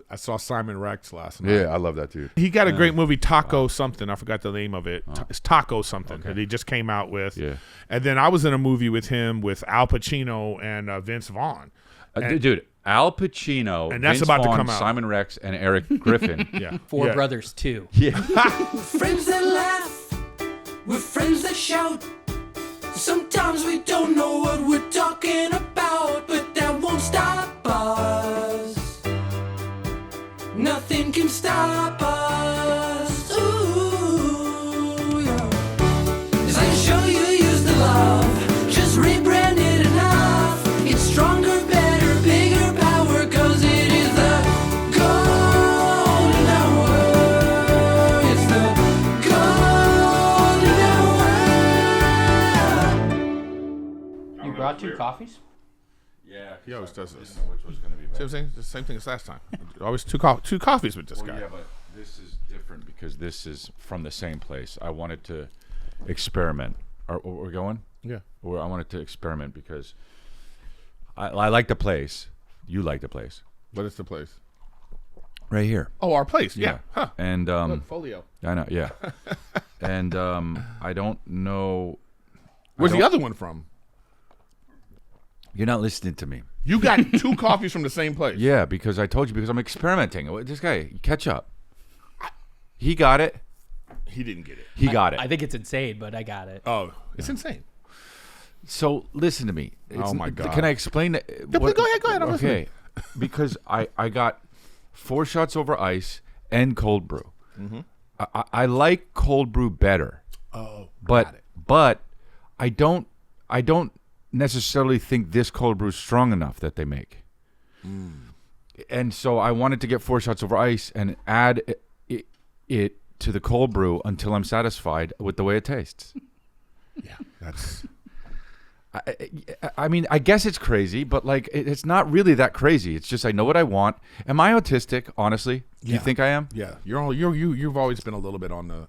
I saw Simon Rex last night. Yeah, I love that dude. He got a great movie, Taco something. I forgot the name of it. It's Taco something that he just came out with. Yeah. And then I was in a movie with him with Al Pacino and Vince Vaughn. Dude, Al Pacino, and that's Vince about Vaughn, to come out. Simon Rex, and Erik Griffin. Yeah. Four Brothers 2. Yeah. Friends that laugh, we're friends that shout. Sometimes we don't know what we're talking about, but that won't stop us. Nothing can stop us. Ooh, yeah. As I show you use the love, just rebrand it enough. It's stronger, better, bigger power, cause it is the golden hour. It's the golden hour. You brought 2 coffees? Yeah. He always does this. Which was going to be See what I'm saying? It's the same thing as last time. Always two coffees with this guy. Yeah, but this is different because this is from the same place. I wanted to experiment. We're going? Yeah. I wanted to experiment because I like the place. You like the place. What is the place? Right here. Oh, our place. Yeah. Huh. And Look, folio. I know, yeah. And I don't know. Where's the other one from? You're not listening to me. You got 2 coffees from the same place. Yeah, because I told you, because I'm experimenting. This guy, catch up. He got it. He didn't get it. He got it. I think it's insane, but I got it. Oh, it's insane. So listen to me. Oh, my God. Can I explain it? Go ahead. I'm listening. Okay. Because I got 4 shots over ice and cold brew. Mm-hmm. I like cold brew better. Oh, but I don't necessarily think this cold brew is strong enough that they make. And so I wanted to get 4 shots over ice and add it to the cold brew until I'm satisfied with the way it tastes. Yeah, that's. I mean, I guess it's crazy, but like it's not really that crazy. It's just I know what I want. Am I autistic? Honestly, do you think I am? Yeah, you've always been a little bit on.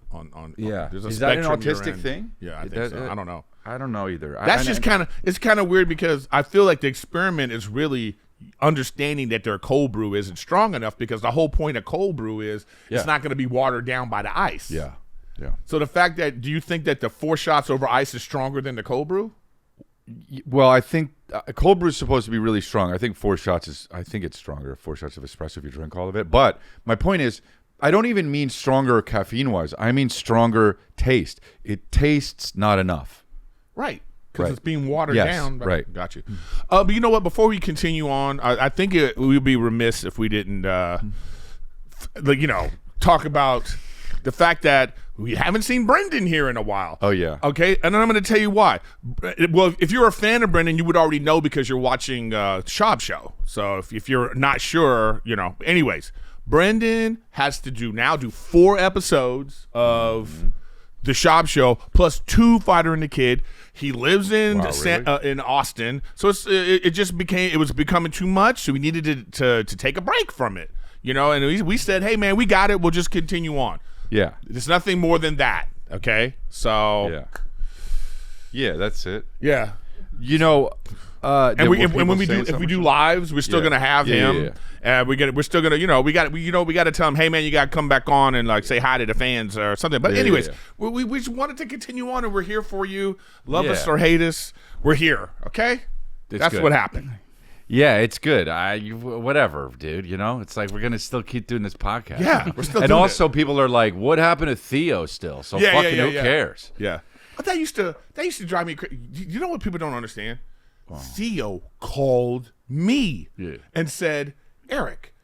Yeah, There's a is that an spectrum you're autistic in. thing? Yeah, I think so. I don't know. I don't know either. That's just kind of it's kind of weird because I feel like the experiment is really understanding that their cold brew isn't strong enough because the whole point of cold brew is it's not going to be watered down by the ice. Yeah. So the fact that do you think that the 4 shots over ice is stronger than the cold brew? Well, I think cold brew is supposed to be really strong. I think 4 shots is. I think it's stronger. 4 shots of espresso if you drink all of it. But my point is, I don't even mean stronger caffeine-wise. I mean stronger taste. It tastes not enough. Right. Because it's being watered down. Right. Got you. But you know what? Before we continue on, I think we would be remiss if we didn't, talk about the fact that we haven't seen Brendan here in a while. Oh, yeah. Okay? And then I'm going to tell you why. Well, if you're a fan of Brendan, you would already know because you're watching Shop Show. So if you're not sure, anyways, Brendan has to do 4 episodes of the Shop Show plus 2 Fighter and the Kid. He lives in in Austin, so it was becoming too much. So we needed to take a break from it, And we said, hey man, we got it. We'll just continue on. Yeah, there's nothing more than that. Okay, so yeah, that's it. Yeah, and if we do lives, we're still gonna have him. Yeah. We're still gonna we got to tell him, hey man, you got to come back on and like say hi to the fans or something. But anyways, we just wanted to continue on, and we're here for you. Love us or hate us, we're here. Okay, that's good. what happened. Yeah, it's good. Whatever, dude. It's like we're gonna still keep doing this podcast. Yeah, we're still. And doing also, it. people are like, "What happened to Theo?" Still, so fucking who cares? Yeah, but that used to drive me crazy. You know what people don't understand? Wow. Theo called me and said, "Erik,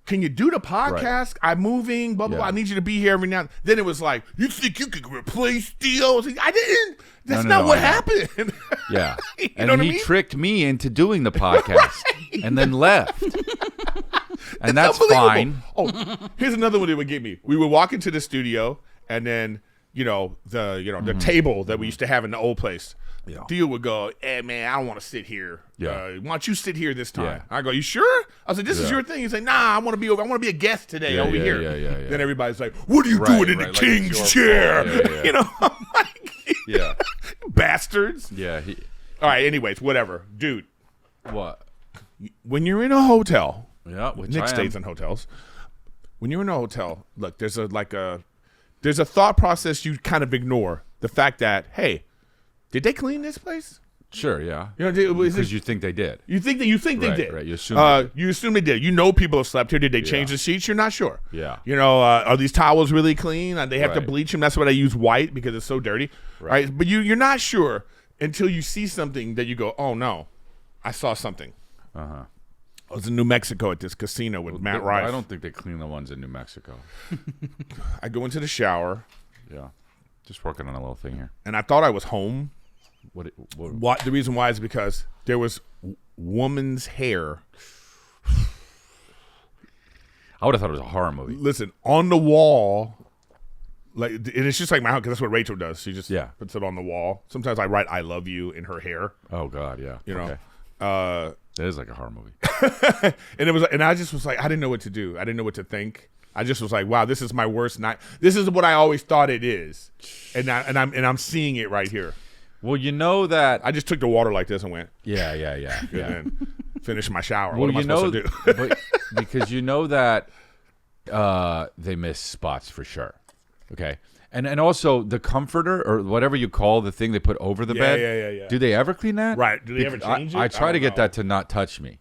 can you do the podcast? I'm moving, blah blah blah. I need you to be here every now." Then it was like, "You think you could replace Theo?" I didn't. That's not what happened. Yeah, and he tricked me into doing the podcast and then left. And that's fine. Oh, here's another one that would get me. We would walk into the studio, and then the table that we used to have in the old place. Yeah. Theo would go, hey, man, I don't want to sit here. Why don't you sit here this time? Yeah. I go, you sure? I said, this is your thing. He's like, nah, I want to be a guest today over here. Yeah. Then everybody's like, what are you doing in the king's chair? I'm like, bastards. Yeah. All right, anyways, whatever. Dude. What? When you're in a hotel Yeah, which Nick I am. stays in hotels. When you're in a hotel, look, there's a thought process you kind of ignore. The fact that, hey, did they clean this place? Sure, yeah. You know, Because you think they did. you think they Right, did. right, you assume they did. You assume they did. You know people have slept here. Did they change the sheets? You're not sure. Yeah. You know, are these towels really clean? They have to Right. bleach them. That's why they use white because it's so dirty. Right. But you're not sure until you see something that you go, oh no, I saw something. Uh-huh. I was in New Mexico at this casino with Matt Rife. I don't think they clean the ones in New Mexico. I go into the shower Yeah. Just working on a little thing here. and I thought I was home. What The reason why is because there was woman's hair. I would have thought it was a horror movie. Listen, on the wall, like, and it's just like my house because that's what Rachel does. She just puts it on the wall. Sometimes I write "I love you" in her hair. Oh God, yeah. You know, it is like a horror movie. and I just was like, I didn't know what to do. I didn't know what to think. I just was like, wow, this is my worst night. This is what I always thought it is, and I'm seeing it right here. Well, you know that I just took the water like this and went, yeah. and then finished my shower. Well, What am I supposed to do? but, because you know that they miss spots for sure. Okay. And also the comforter or whatever you call the thing they put over the bed. Yeah. Do they ever clean that? Right. Do they ever change it? I try to don't get know. that to not touch me.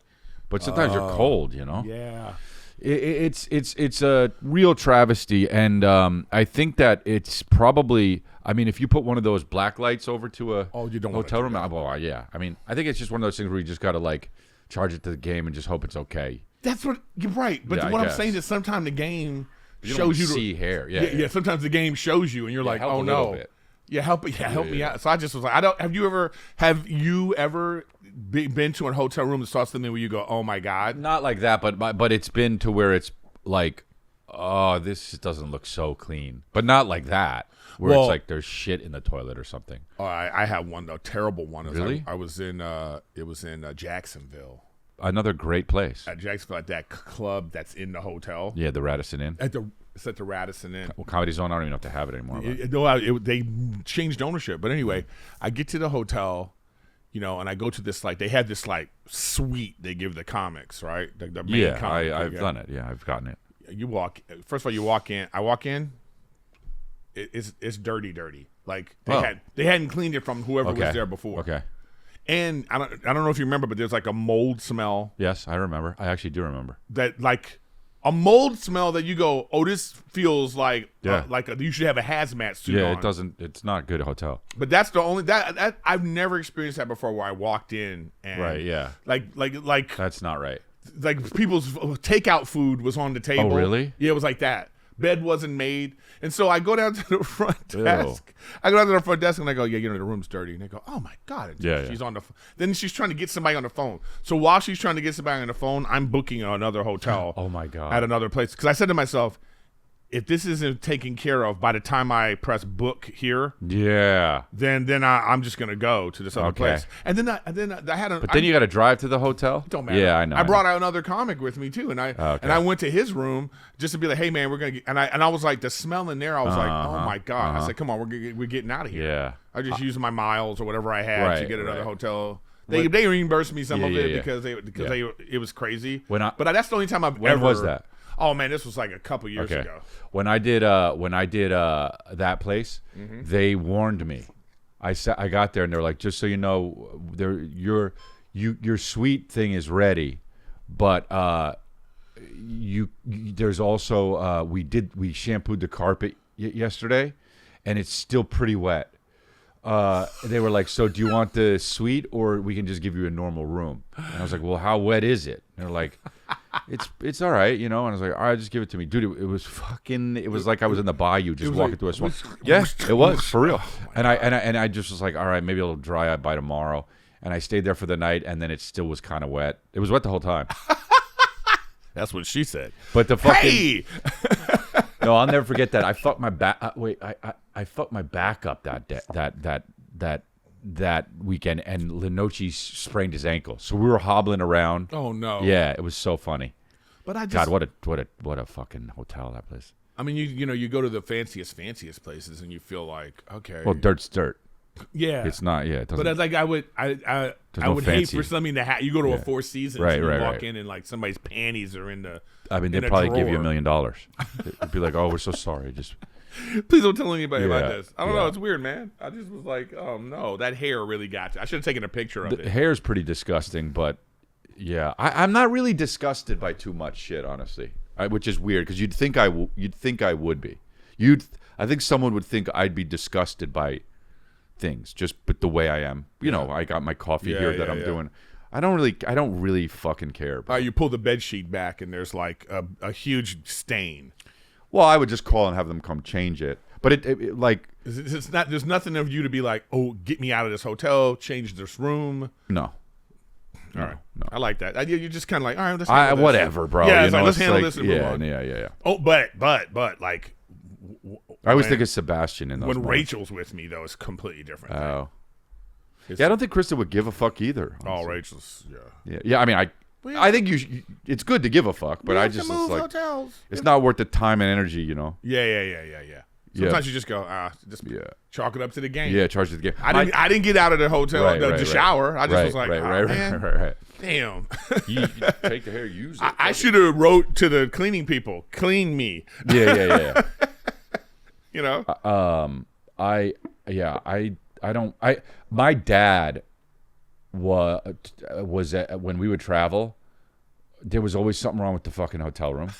But sometimes you're cold, you know? Yeah. It's a real travesty, and I think that it's probably. I mean, if you put one of those black lights over to a you don't wanna hotel do room, that. well, yeah. I mean, I think it's just one of those things where you just got to like charge it to the game and just hope it's okay. That's what you're right. But Yeah, what I I'm guess. saying is sometimes the game You shows don't you see hair. Yeah. Sometimes the game shows you, and you're like, help oh a little no. bit. Yeah, help me out. So I just was like, Have you ever been to a hotel room and saw something where you go, oh my God? Not like that, but it's been to where it's like, oh, this doesn't look so clean, but not like that. Where Well- it's like there's shit in the toilet or something. Oh, I had one though, terrible one. It was Really? I was in it was in Jacksonville. Another great place. At Jacksonville, at that club that's in the hotel. Yeah, the Radisson Inn. It's at the Radisson Inn. Well, Comedy Zone, I don't even know if they have it anymore. But. No, they changed ownership. But anyway, I get to the hotel, you know, and I go to this, like, they had this, like, suite they give the comics, right? The main Yeah, comic. I've done it. Yeah, I've gotten it. First of all, you walk in. I walk in. It's dirty. Like Oh. they hadn't cleaned it from whoever was there before. Okay. And I don't know if you remember, but there's like a mold smell Yes, I remember. I actually do remember. that, like, a mold smell that you go, oh, this feels like Yeah. you should have a hazmat suit Yeah, on. it doesn't. It's not a good hotel. But that's the only that I've never experienced that before, where I walked in and Right, yeah. like That's not right. people's takeout food was on the table. Oh, really? Yeah, it was like that. Bed wasn't made, and so I go down to the front desk. I go down to the front desk and I go, yeah, you know, the room's dirty. And they go, oh my God. And Yeah, she's on the. Then she's trying to get somebody on the phone. So while she's trying to get somebody on the phone, I'm booking another hotel. Oh my God. At another place, because I said to myself, if this isn't taken care of by the time I press book here, Yeah. then I'm just gonna go to this other Okay. place. And then I had a. But then you got to drive to the hotel. Don't matter. Yeah, I know. I brought out another comic with me too, and I went to his room just to be like, hey man, we're gonna get, and I was like, the smell in there, I was like, oh my God. I said, come on, we're getting out of here. Yeah. I just used my miles or whatever I had Right, to get another right. hotel. They reimbursed me some of it yeah. because it was crazy. But that's the only time I've When ever. was that? Oh man, this was like a couple years Okay. ago. When I did that place, Mm-hmm. they warned me. I got there and they're like, just so you know, your suite thing is ready, but there's also we shampooed the carpet yesterday, and it's still pretty wet. They were like, so do you want the suite or we can just give you a normal room? And I was like, well, how wet is it? And they're like, it's all right, you know. And I was like, all right, just give it to me, dude. It was like I was in the bayou just walking through a swamp. Yeah, it was for real. And I just was like, all right, maybe it'll dry up by tomorrow. And I stayed there for the night, and then it still was kind of wet. It was wet the whole time. That's what she said. But the fucking Hey, no, I'll never forget that. I fucked my back. I fucked my back up that weekend, and Lenoci sprained his ankle. So we were hobbling around. oh no. Yeah, it was so funny. But I just. God, what a fucking hotel that place. I mean, you know, you go to the fanciest places, and you feel like, okay. Well, dirt's dirt. Yeah, It's not. Yeah, it doesn't. but it's like I would no would hate fancy. for something to happen. You go to a Four Seasons, Right, and you right, walk right. in and like somebody's panties are in the. I mean, in they'd a probably give you $1 drawer. million. It'd be like, oh, we're so sorry. Just Please don't tell anybody about Yeah, this. I don't yeah. know. It's weird, man. I just was like, oh no, that hair really got you. I should have taken a picture of the it. hair's pretty disgusting, but yeah, I'm not really disgusted by too much shit, honestly. Which is weird because you'd think I would be. I think someone would think I'd be disgusted by things just but the way I am. You know, I got my coffee Yeah, here that yeah, I'm yeah. doing. I don't really fucking care. Bro. You pull the bed sheet back and there's like a huge stain. Well, I would just call and have them come change it. But it like It's not. There's nothing of you to be like, oh, get me out of this hotel, change this room. no. All right, no. I like that. You're just kind of like, all right, let's handle this. Whatever, bro. Yeah, you it's know, like, let's it's handle like- this and move on. Yeah. Oh, but like, I always when- think of Sebastian in those when moments. Rachel's with me though, it's completely different. Oh. It's- Yeah, I don't think Krista would give a fuck either. Oh, honestly. Rachel's. Yeah. Yeah. I mean, We I think it's good to give a fuck, but We I have to just move it's like hotels. it's not worth the time and energy, you know. Yeah. Sometimes you just go, just Yeah. chalk it up to the game. Yeah, charge the game. I didn't get out of the hotel to shower. I just was like, man, right. damn. You take the hair, use it. I should have wrote to the cleaning people, clean me. Yeah. You know. My dad was when we would travel, there was always something wrong with the fucking hotel room.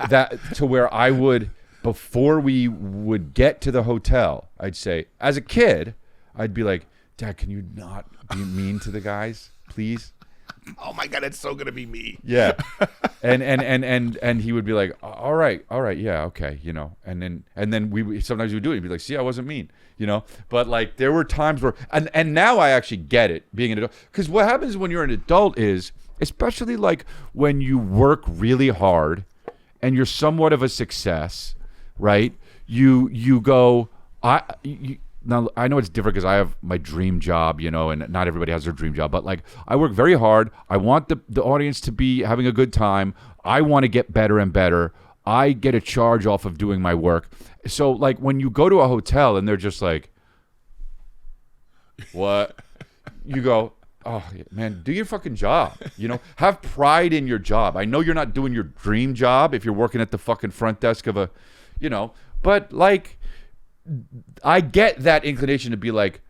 That to where I would, before we would get to the hotel, I'd say, as a kid, I'd be like, Dad, can you not be mean to the guys, please? Oh my God, that's so gonna be me. Yeah, and he would be like, all right, yeah, okay, you know, and then we sometimes we would do it. He'd be like, see, I wasn't mean, you know, but like there were times where, and now I actually get it being an adult, because what happens when you're an adult is, especially like when you work really hard and you're somewhat of a success, right? You go, now, I know it's different because I have my dream job, you know, and not everybody has their dream job. But, like, I work very hard. I want the audience to be having a good time. I want to get better and better. I get a charge off of doing my work. So, like, when you go to a hotel and they're just like, what? You go, oh, man, do your fucking job. You know, have pride in your job. I know you're not doing your dream job if you're working at the fucking front desk of a, you know, but, like, I get that inclination to be like,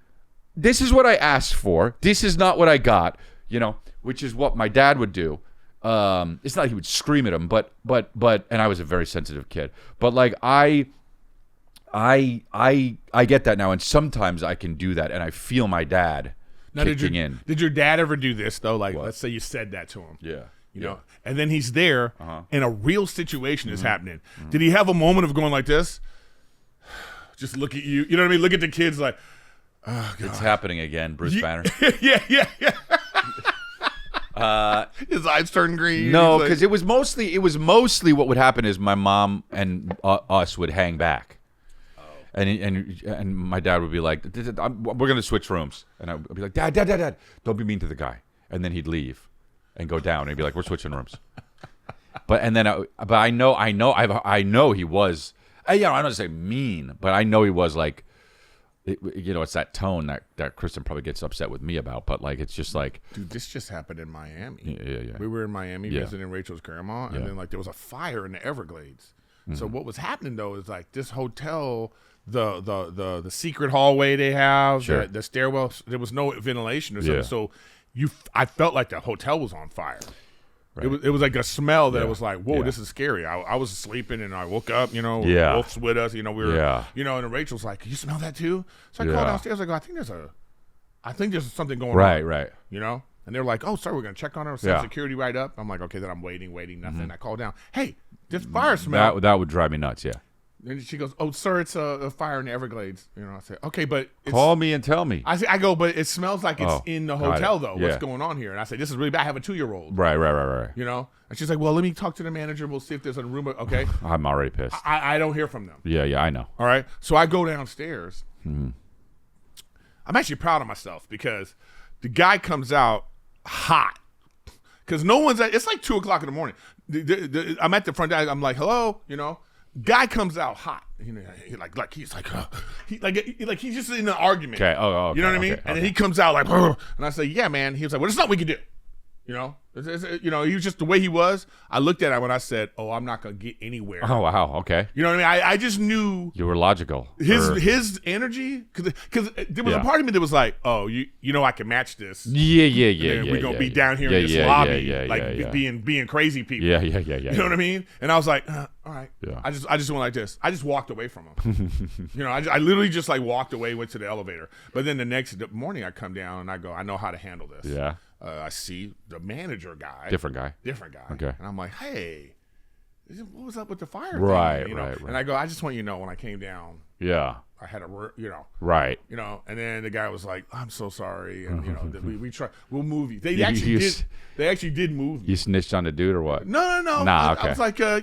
this is what I asked for. This is not what I got, you know, which is what my dad would do. It's not like he would scream at him, but, and I was a very sensitive kid, but like I get that now, and sometimes I can do that, and I feel my dad kicking in. Did your dad ever do this though? Like, let's say you said that to him. Yeah. You know, and then he's there, and a real situation is happening. Did he have a moment of going like this? Just look at you. You know what I mean? Look at the kids like, oh, God. It's happening again, Bruce Banner. yeah. His eyes turn green. No, He's like- because it was mostly what would happen is my mom and us would hang back, and my dad would be like, "We're gonna switch rooms," and I'd be like, "Dad, don't be mean to the guy," and then he'd leave and go down and he'd be like, "We're switching rooms," but I know he was. I'm not gonna say mean, but I know he was like, you know, it's that tone that Kristen probably gets upset with me about. But like, it's just like, dude, this just happened in Miami. Yeah. We were in Miami visiting Rachel's grandma, and Yeah. then like there was a fire in the Everglades. So what was happening though is like this hotel, the secret hallway they have, Sure. the stairwell, there was no ventilation or something. Yeah. So I felt like the hotel was on fire. Right. It was like a smell that Yeah. was like, whoa, Yeah. this is scary. I was sleeping and I woke up, you know, Yeah. Wolf's with us, you know, we were, Yeah. you know, and Rachel's like, you smell that too? So I called Yeah. downstairs. I go, I think there's something going on. right. You know? And they're like, oh, sorry, we're going to check on her, send Yeah. security right up. I'm like, okay, then I'm waiting, nothing. I call down, hey, this fire smell. That would drive me nuts. Yeah. And she goes, oh, sir, it's a fire in the Everglades. You know, I say, okay, but it's, Call me and tell me. I go, but it smells like it's Oh, in the got hotel it. though. Yeah. What's going on here? And I say, this is really bad. I have a 2-year-old. Right. You know? And she's like, well, let me talk to the manager. We'll see if there's a room. Okay. I'm already pissed. I don't hear from them. Yeah, I know. All right. So I go downstairs. I'm actually proud of myself because the guy comes out hot. Because no one's it's like 2:00 in the morning. I'm at the front desk. I'm like, hello, you know. Guy comes out hot. You know, he's just in an argument. Okay. Oh, okay. You know what I mean? Okay. And then he comes out like, "Ugh." And I say, yeah, man. He was like, well, there's nothing we can do. You know, he was just the way he was. I looked at him when I said, "Oh, I'm not gonna get anywhere." Oh, wow. Okay. You know what I mean? I just knew You were logical. his energy, because there was a part of me that was like, "Oh, you know, I can match this. Yeah. We're gonna be down here in this lobby, being crazy people. Yeah. You know what I mean?" And I was like, "All right." Yeah. I just went like this. I just walked away from him. You know, I literally just like walked away, went to the elevator. But then the next morning, I come down and I go, I know how to handle this. Yeah. I see the manager guy. Different guy. Okay. And I'm like, hey, what was up with the fire thing? Right. And I go, I just want you to know when I came down, Yeah. I had Right. and then the guy was like, I'm so sorry. And, we try, we'll move you. They actually did move me. You snitched on the dude or what? No. Nah, okay. I was like, I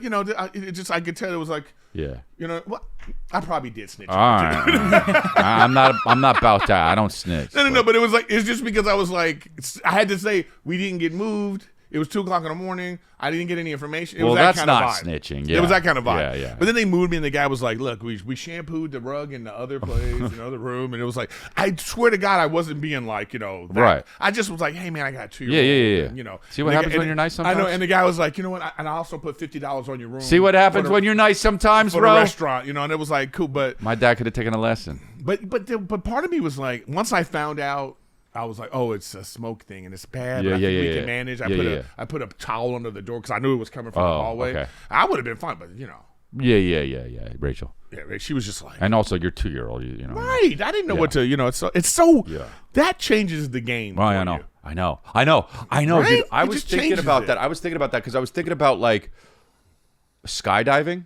could tell it was like, Yeah. Well, I probably did snitch. All right. I'm not about that. I don't snitch. No, but it was like, it's just because I was like, I had to say we didn't get moved. It was 2:00 in the morning. I didn't get any information. It was that that's kind of not vibe. snitching. Yeah. It was that kind of vibe. Yeah. But then they moved me, and the guy was like, "Look, we shampooed the rug in the other place, the room," and it was like, I swear to God, I wasn't being like, that. Right. I just was like, "Hey, man, I got a 2-year-old." Yeah. And, See what happens when you're nice sometimes? I know. And the guy was like, "You know what? And I also put $50 on your room." See what happens when you're nice sometimes, for bro? the restaurant, and it was like cool, but My dad could have taken a lesson. but part of me was like, once I found out, I was like, oh, it's a smoke thing and it's bad. But I think we can manage. I put a towel under the door because I knew it was coming from the hallway. Okay. I would have been fine, but Yeah. Rachel. Yeah, she was just like, And also your 2-year-old, right. I didn't know what to, it's so that changes the game. Well, for I know. you. I know. Right? Dude, I It was just thinking changes about it. that. I was thinking about that because I was thinking about like skydiving,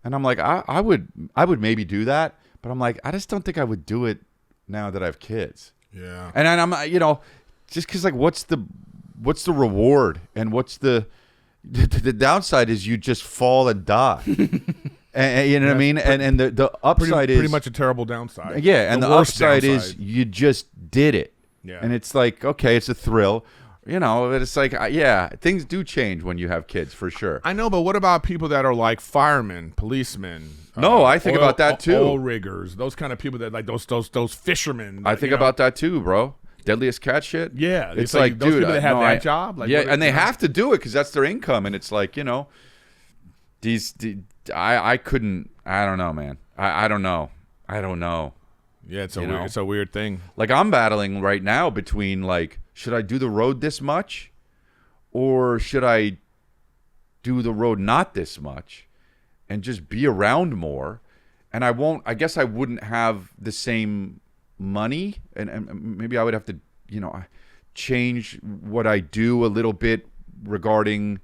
and I'm like, I would maybe do that, but I'm like, I just don't think I would do it now that I have kids. Yeah. And I'm, just because like, what's the reward and what's the downside is you just fall and die. And you know what I mean? And the upside is pretty much a terrible downside. Yeah, and the worst upside downside. is you just did it. Yeah. And it's like, okay, it's a thrill. But it's like, things do change when you have kids, for sure. I know, but what about people that are like firemen, policemen? No, I think about that too. Oil riggers, those kind of people that like those fishermen. I think about that too, bro. Deadliest cat shit. Yeah, it's like, those dude, people that have that I- job. Like, yeah, what- and they have to do it because that's their income, and it's like, I couldn't. I don't know, man. I don't know. Yeah, it's a weird thing. Like I'm battling right now between like, should I do the road this much, or should I do the road not this much, and just be around more? And I guess I wouldn't have the same money, and maybe I would have to, change what I do a little bit regarding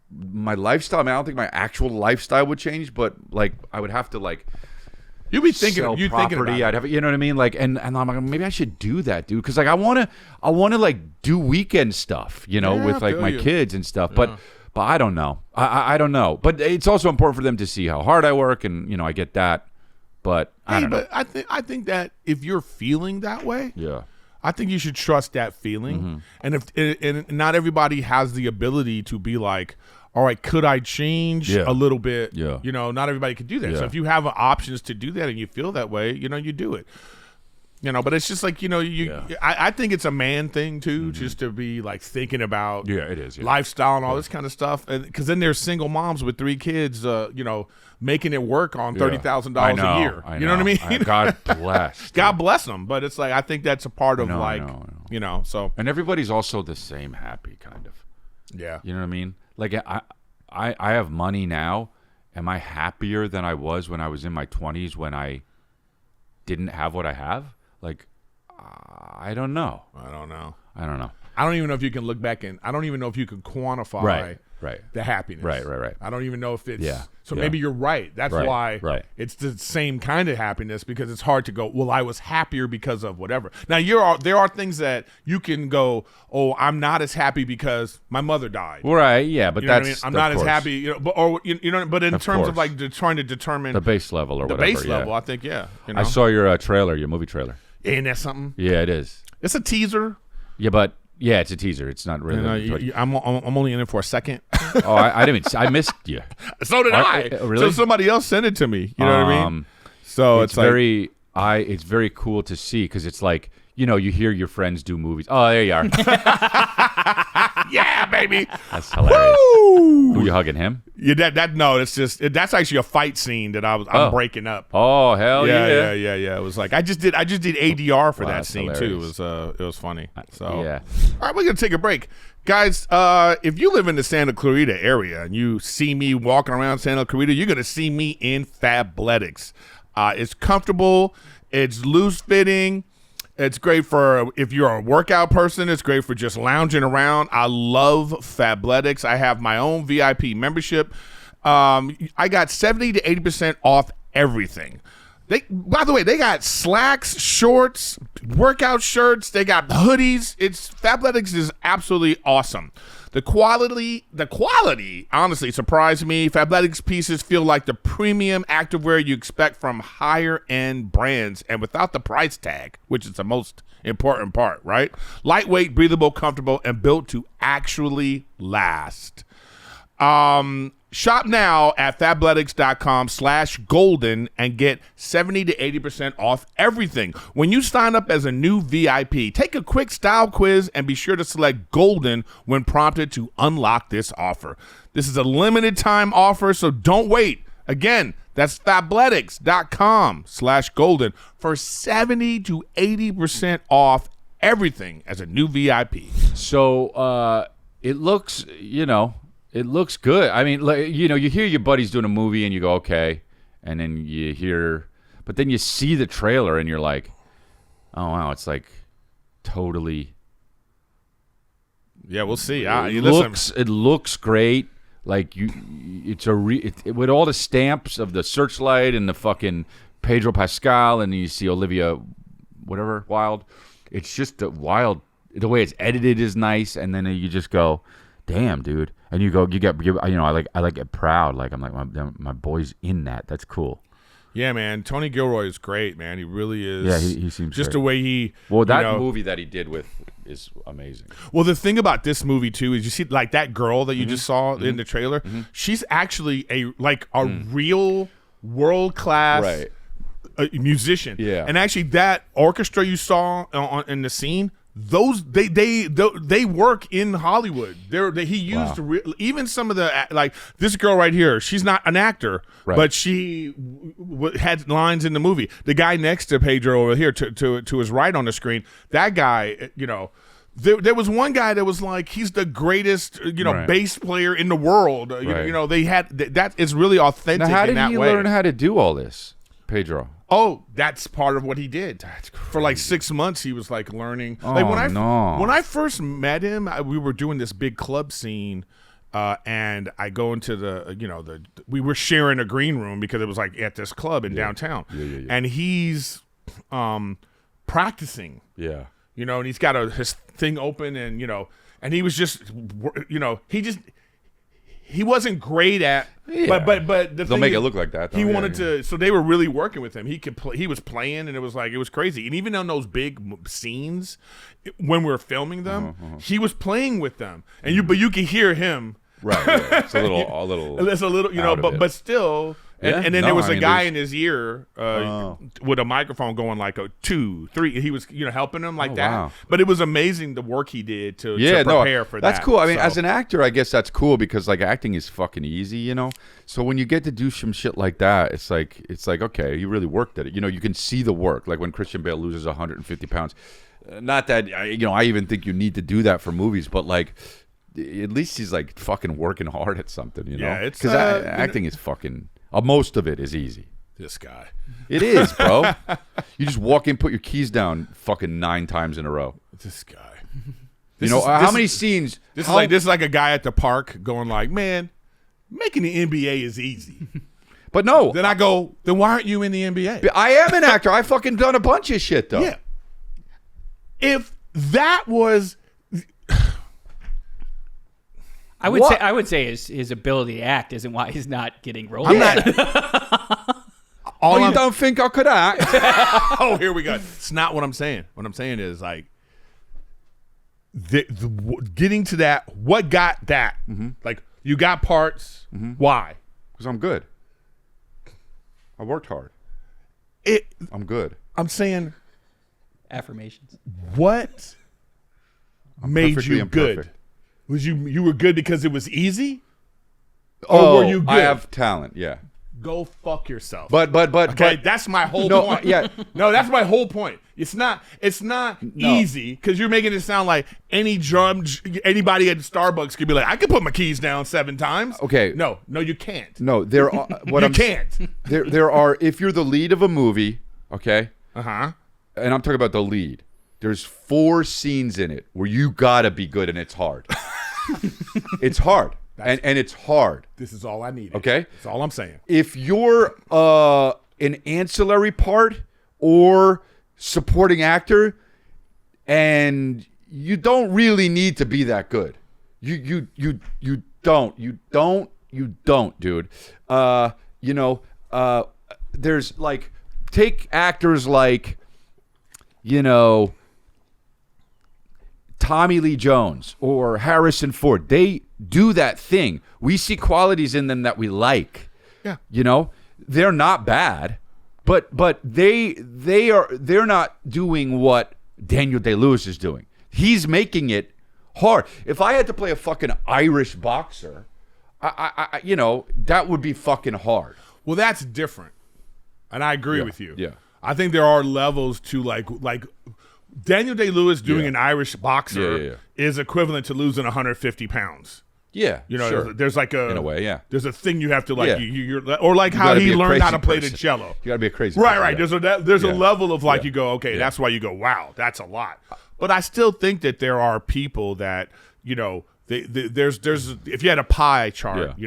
my lifestyle. I mean, I don't think my actual lifestyle would change, but like I would have to like. You'd be thinking, sell you property. thinking about I'd have, you know what I mean? Like, and I'm like, maybe I should do that, dude, because like I want to like do weekend stuff, with I like feel my you. kids and stuff. But I don't know. I don't know. But it's also important for them to see how hard I work, and I get that. But I don't know. But I think that if you're feeling that way, Yeah. I think you should trust that feeling. Mm-hmm. And not everybody has the ability to be like, all right, could I change Yeah. a little bit? Yeah. Not everybody can do that. So Yeah. if you have options to do that and you feel that way, you do it. But it's just like, I think it's a man thing too, just to be like thinking about Yeah, it is. Yeah. lifestyle and all this kind of stuff. Because then there's single moms with 3 kids, making it work on $30,000 a year. I You know what I mean? God bless. God bless them. But it's like, I think that's a part of No. so And everybody's also the same happy, kind of. yeah. You know what I mean? Like I have money now. Am I happier than I was when I was in my 20s when I didn't have what I have? Like, I don't know. I don't know. I don't know. I don't even know if you can look back and I don't even know if you can quantify Right. the happiness. Right. I don't even know if it's Yeah. so Yeah. maybe you're right. That's Right. why Right. it's the same kind of happiness because it's hard to go, well, I was happier because of whatever. Now there are things that you can go, oh, I'm not as happy because my mother died. Right. Yeah, but You know what that's I mean? I'm not of as course, happy, but in Of terms of course. like trying to determine the base level or the whatever. base yeah. level, I think, yeah. I saw your trailer, your movie trailer. Ain't that something? Yeah, it is. It's a teaser. Yeah, but Yeah, it's a teaser. It's not really. I'm only in it for a second. Oh, I didn't. I missed you. So did I. Really? So somebody else sent it to me. You know what I mean? So it's like, it's very cool to see because it's like, you know, you hear your friends do movies. Oh, there you are. yeah, baby. That's hilarious. Woo! Who you hugging, him? Yeah, that's actually a fight scene that I'm breaking up. Oh, hell yeah. Yeah. It was like I just did ADR for that scene hilarious. too. It was funny. So yeah. All right, we're gonna take a break. Guys, if you live in the Santa Clarita area and you see me walking around Santa Clarita, you're gonna see me in Fabletics. It's comfortable, it's loose fitting. It's great for if you're a workout person. It's great for just lounging around. I love Fabletics. I have my own VIP membership. I got 70 to 80% off everything. By the way, they got slacks, shorts, workout shirts. They got hoodies. Fabletics is absolutely awesome. The quality, honestly surprised me. Fabletics pieces feel like the premium activewear you expect from higher-end brands and without the price tag, which is the most important part, right? Lightweight, breathable, comfortable, and built to actually last. Shop now at fabletics.com/golden and get 70 to 80% off everything. When you sign up as a new VIP, take a quick style quiz and be sure to select golden when prompted to unlock this offer. This is a limited time offer, so don't wait. Again, that's fabletics.com/golden for 70 to 80% off everything as a new VIP. So it looks, it looks good. I mean, you hear your buddies doing a movie and you go, okay. And then but then you see the trailer and you're like, oh, wow, it's like totally. Yeah, we'll see. It looks great. Like with all the stamps of the Searchlight and the fucking Pedro Pascal and you see Olivia, Wilde. It's just the way it's edited is nice. And then you just go, damn, dude. And I get proud. Like I'm like my boy's in that. That's cool. Yeah, man. Tony Gilroy is great, man. He really is. Yeah, he seems just great. the way he. Well, that movie that he did is amazing. Well, the thing about this movie too is you see like that girl that you just saw in the trailer. Mm-hmm. She's actually a real world class musician. Yeah, and actually that orchestra you saw in the scene. Those they work in Hollywood. He used even some of the like this girl right here. She's not an actor, but she had lines in the movie. The guy next to Pedro over here to his right on the screen. That guy, there was one guy that was like he's the greatest bass player in the world. They had that is really authentic. Now, how did in that he way. learn how to do all this, Pedro? Oh, that's part of what he did. For like 6 months, he was like learning. Like when I first met him, we were doing this big club scene, and I go into we were sharing a green room because it was like at this club in downtown, and he's practicing. Yeah, and he's got his thing open, and and he was just he wasn't great at, but they'll make it look like that. Though. He wanted to, so they were really working with him. He could play, he was playing, and it was crazy. And even on those big scenes, when we were filming them, he was playing with them, and but you could hear him. Right, it's a little. It's a little, but still. And then there was a guy in his ear with a microphone going like a 2, 3. He was helping him like that. Wow. But it was amazing the work he did to prepare for that. That's cool. I mean, as an actor, I guess that's cool because like acting is fucking easy, So when you get to do some shit like that, it's like okay, you really worked at it. You can see the work. Like when Christian Bale loses 150 pounds. Not that I even think you need to do that for movies, but like at least he's like fucking working hard at something, Yeah, it's because acting is fucking. Most of it is easy. This guy. It is, bro. You just walk in, put your keys down fucking 9 times in a row. This guy. How many scenes? This is like a guy at the park going like, man, making the NBA is easy. But no. Then I go, then why aren't you in the NBA? I am an actor. I fucking done a bunch of shit, though. Yeah. If that was... I would say his ability to act isn't why he's not getting roles. You don't think I could act? Oh, here we go. It's not what I'm saying. What I'm saying is like getting to that, what got that? Like, you got parts. Why? Because I'm good. I worked hard. I'm good. I'm saying, Affirmations. what made perfectly you good? imperfect. Was you were good because it was easy? Oh, were you good? I have talent. Yeah. Go fuck yourself. But okay, that's my whole No, point. yeah. No, that's my whole point. It's not easy because you're making it sound like anybody at Starbucks could be like, I could put my keys down 7 times. Okay. No, you can't. No, there are what You I'm can't. there are if you're the lead of a movie, okay? Uh-huh. And I'm talking about the lead. There's 4 scenes in it where you gotta be good, and it's hard. It's hard, and it's hard. This is all I need. Okay, that's all I'm saying. If you're an ancillary part or supporting actor, and you don't really need to be that good. You don't, dude. There's like, take actors like, Tommy Lee Jones or Harrison Ford. They do that thing. We see qualities in them that we like. Yeah. They're not bad, but they're not doing what Daniel Day-Lewis is doing. He's making it hard. If I had to play a fucking Irish boxer, I that would be fucking hard. Well, that's different, and I agree with you. Yeah. I think there are levels to like Daniel Day-Lewis doing an Irish boxer is equivalent to losing 150 pounds. Yeah, sure. There's like in a way, yeah. There's a thing you have to like, Yeah. you're or like how gotta he be a learned how to crazy play person. the cello. You got to be a crazy Right. person, There's a Yeah. level of like Yeah. you go, okay, Yeah. that's why you go, wow, that's a lot. But I still think that there are people that there's if you had a pie chart,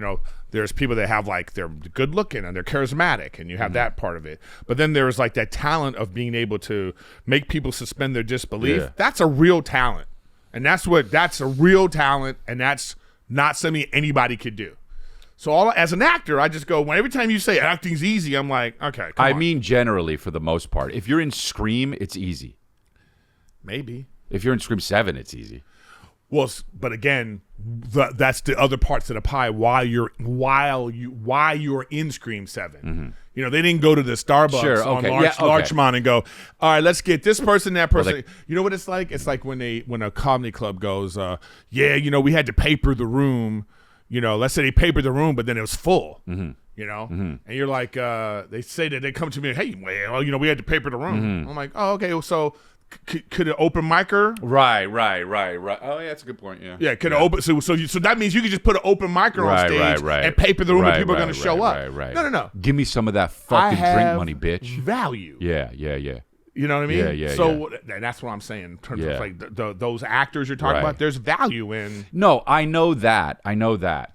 there's people that have like they're good looking and they're charismatic and you have that part of it. But then there's like that talent of being able to make people suspend their disbelief. Yeah. That's a real talent. And that's a real talent, and that's not something anybody could do. So as an actor, I just go, every time you say acting's easy, I'm like, okay, come on. mean generally for the most part. If you're in Scream, it's easy. Maybe. If you're in Scream 7, it's easy. Well, but again, that's the other parts of the pie. While you're in Scream 7, they didn't go to the Starbucks on Larchmont and go, all right, let's get this person, that person. You know what it's like? It's like when a comedy club goes, we had to paper the room. Let's say they papered the room, but then it was full. And you're like, they say that they come to me, hey, we had to paper the room. I'm like, oh, okay, so. Could an open micer? Right. Oh, yeah, that's a good point. Yeah. Yeah, could an open so that means you could just put an open micer on stage and paper the room and people are going to show up. Right. No. Give me some of that fucking drink money, bitch. Value. Yeah. You know what I mean? Yeah. So and that's what I'm saying in terms of like those actors you're talking about. There's value in. No, I know that. I'm not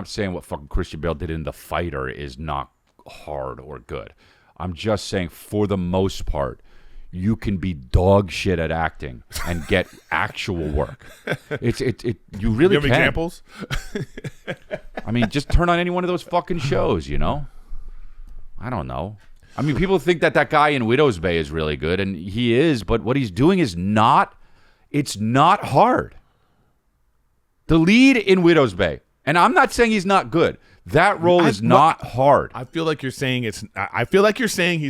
saying what fucking Christian Bale did in The Fighter is not hard or good. I'm just saying for the most part, you can be dog shit at acting and get actual work. You really You have can. examples? I mean, just turn on any one of those fucking shows, I don't know. I mean, people think that guy in Widow's Bay is really good, and he is, but what he's doing is it's not hard. The lead in Widow's Bay, and I'm not saying he's not good. That role is not hard. I feel like you're saying he's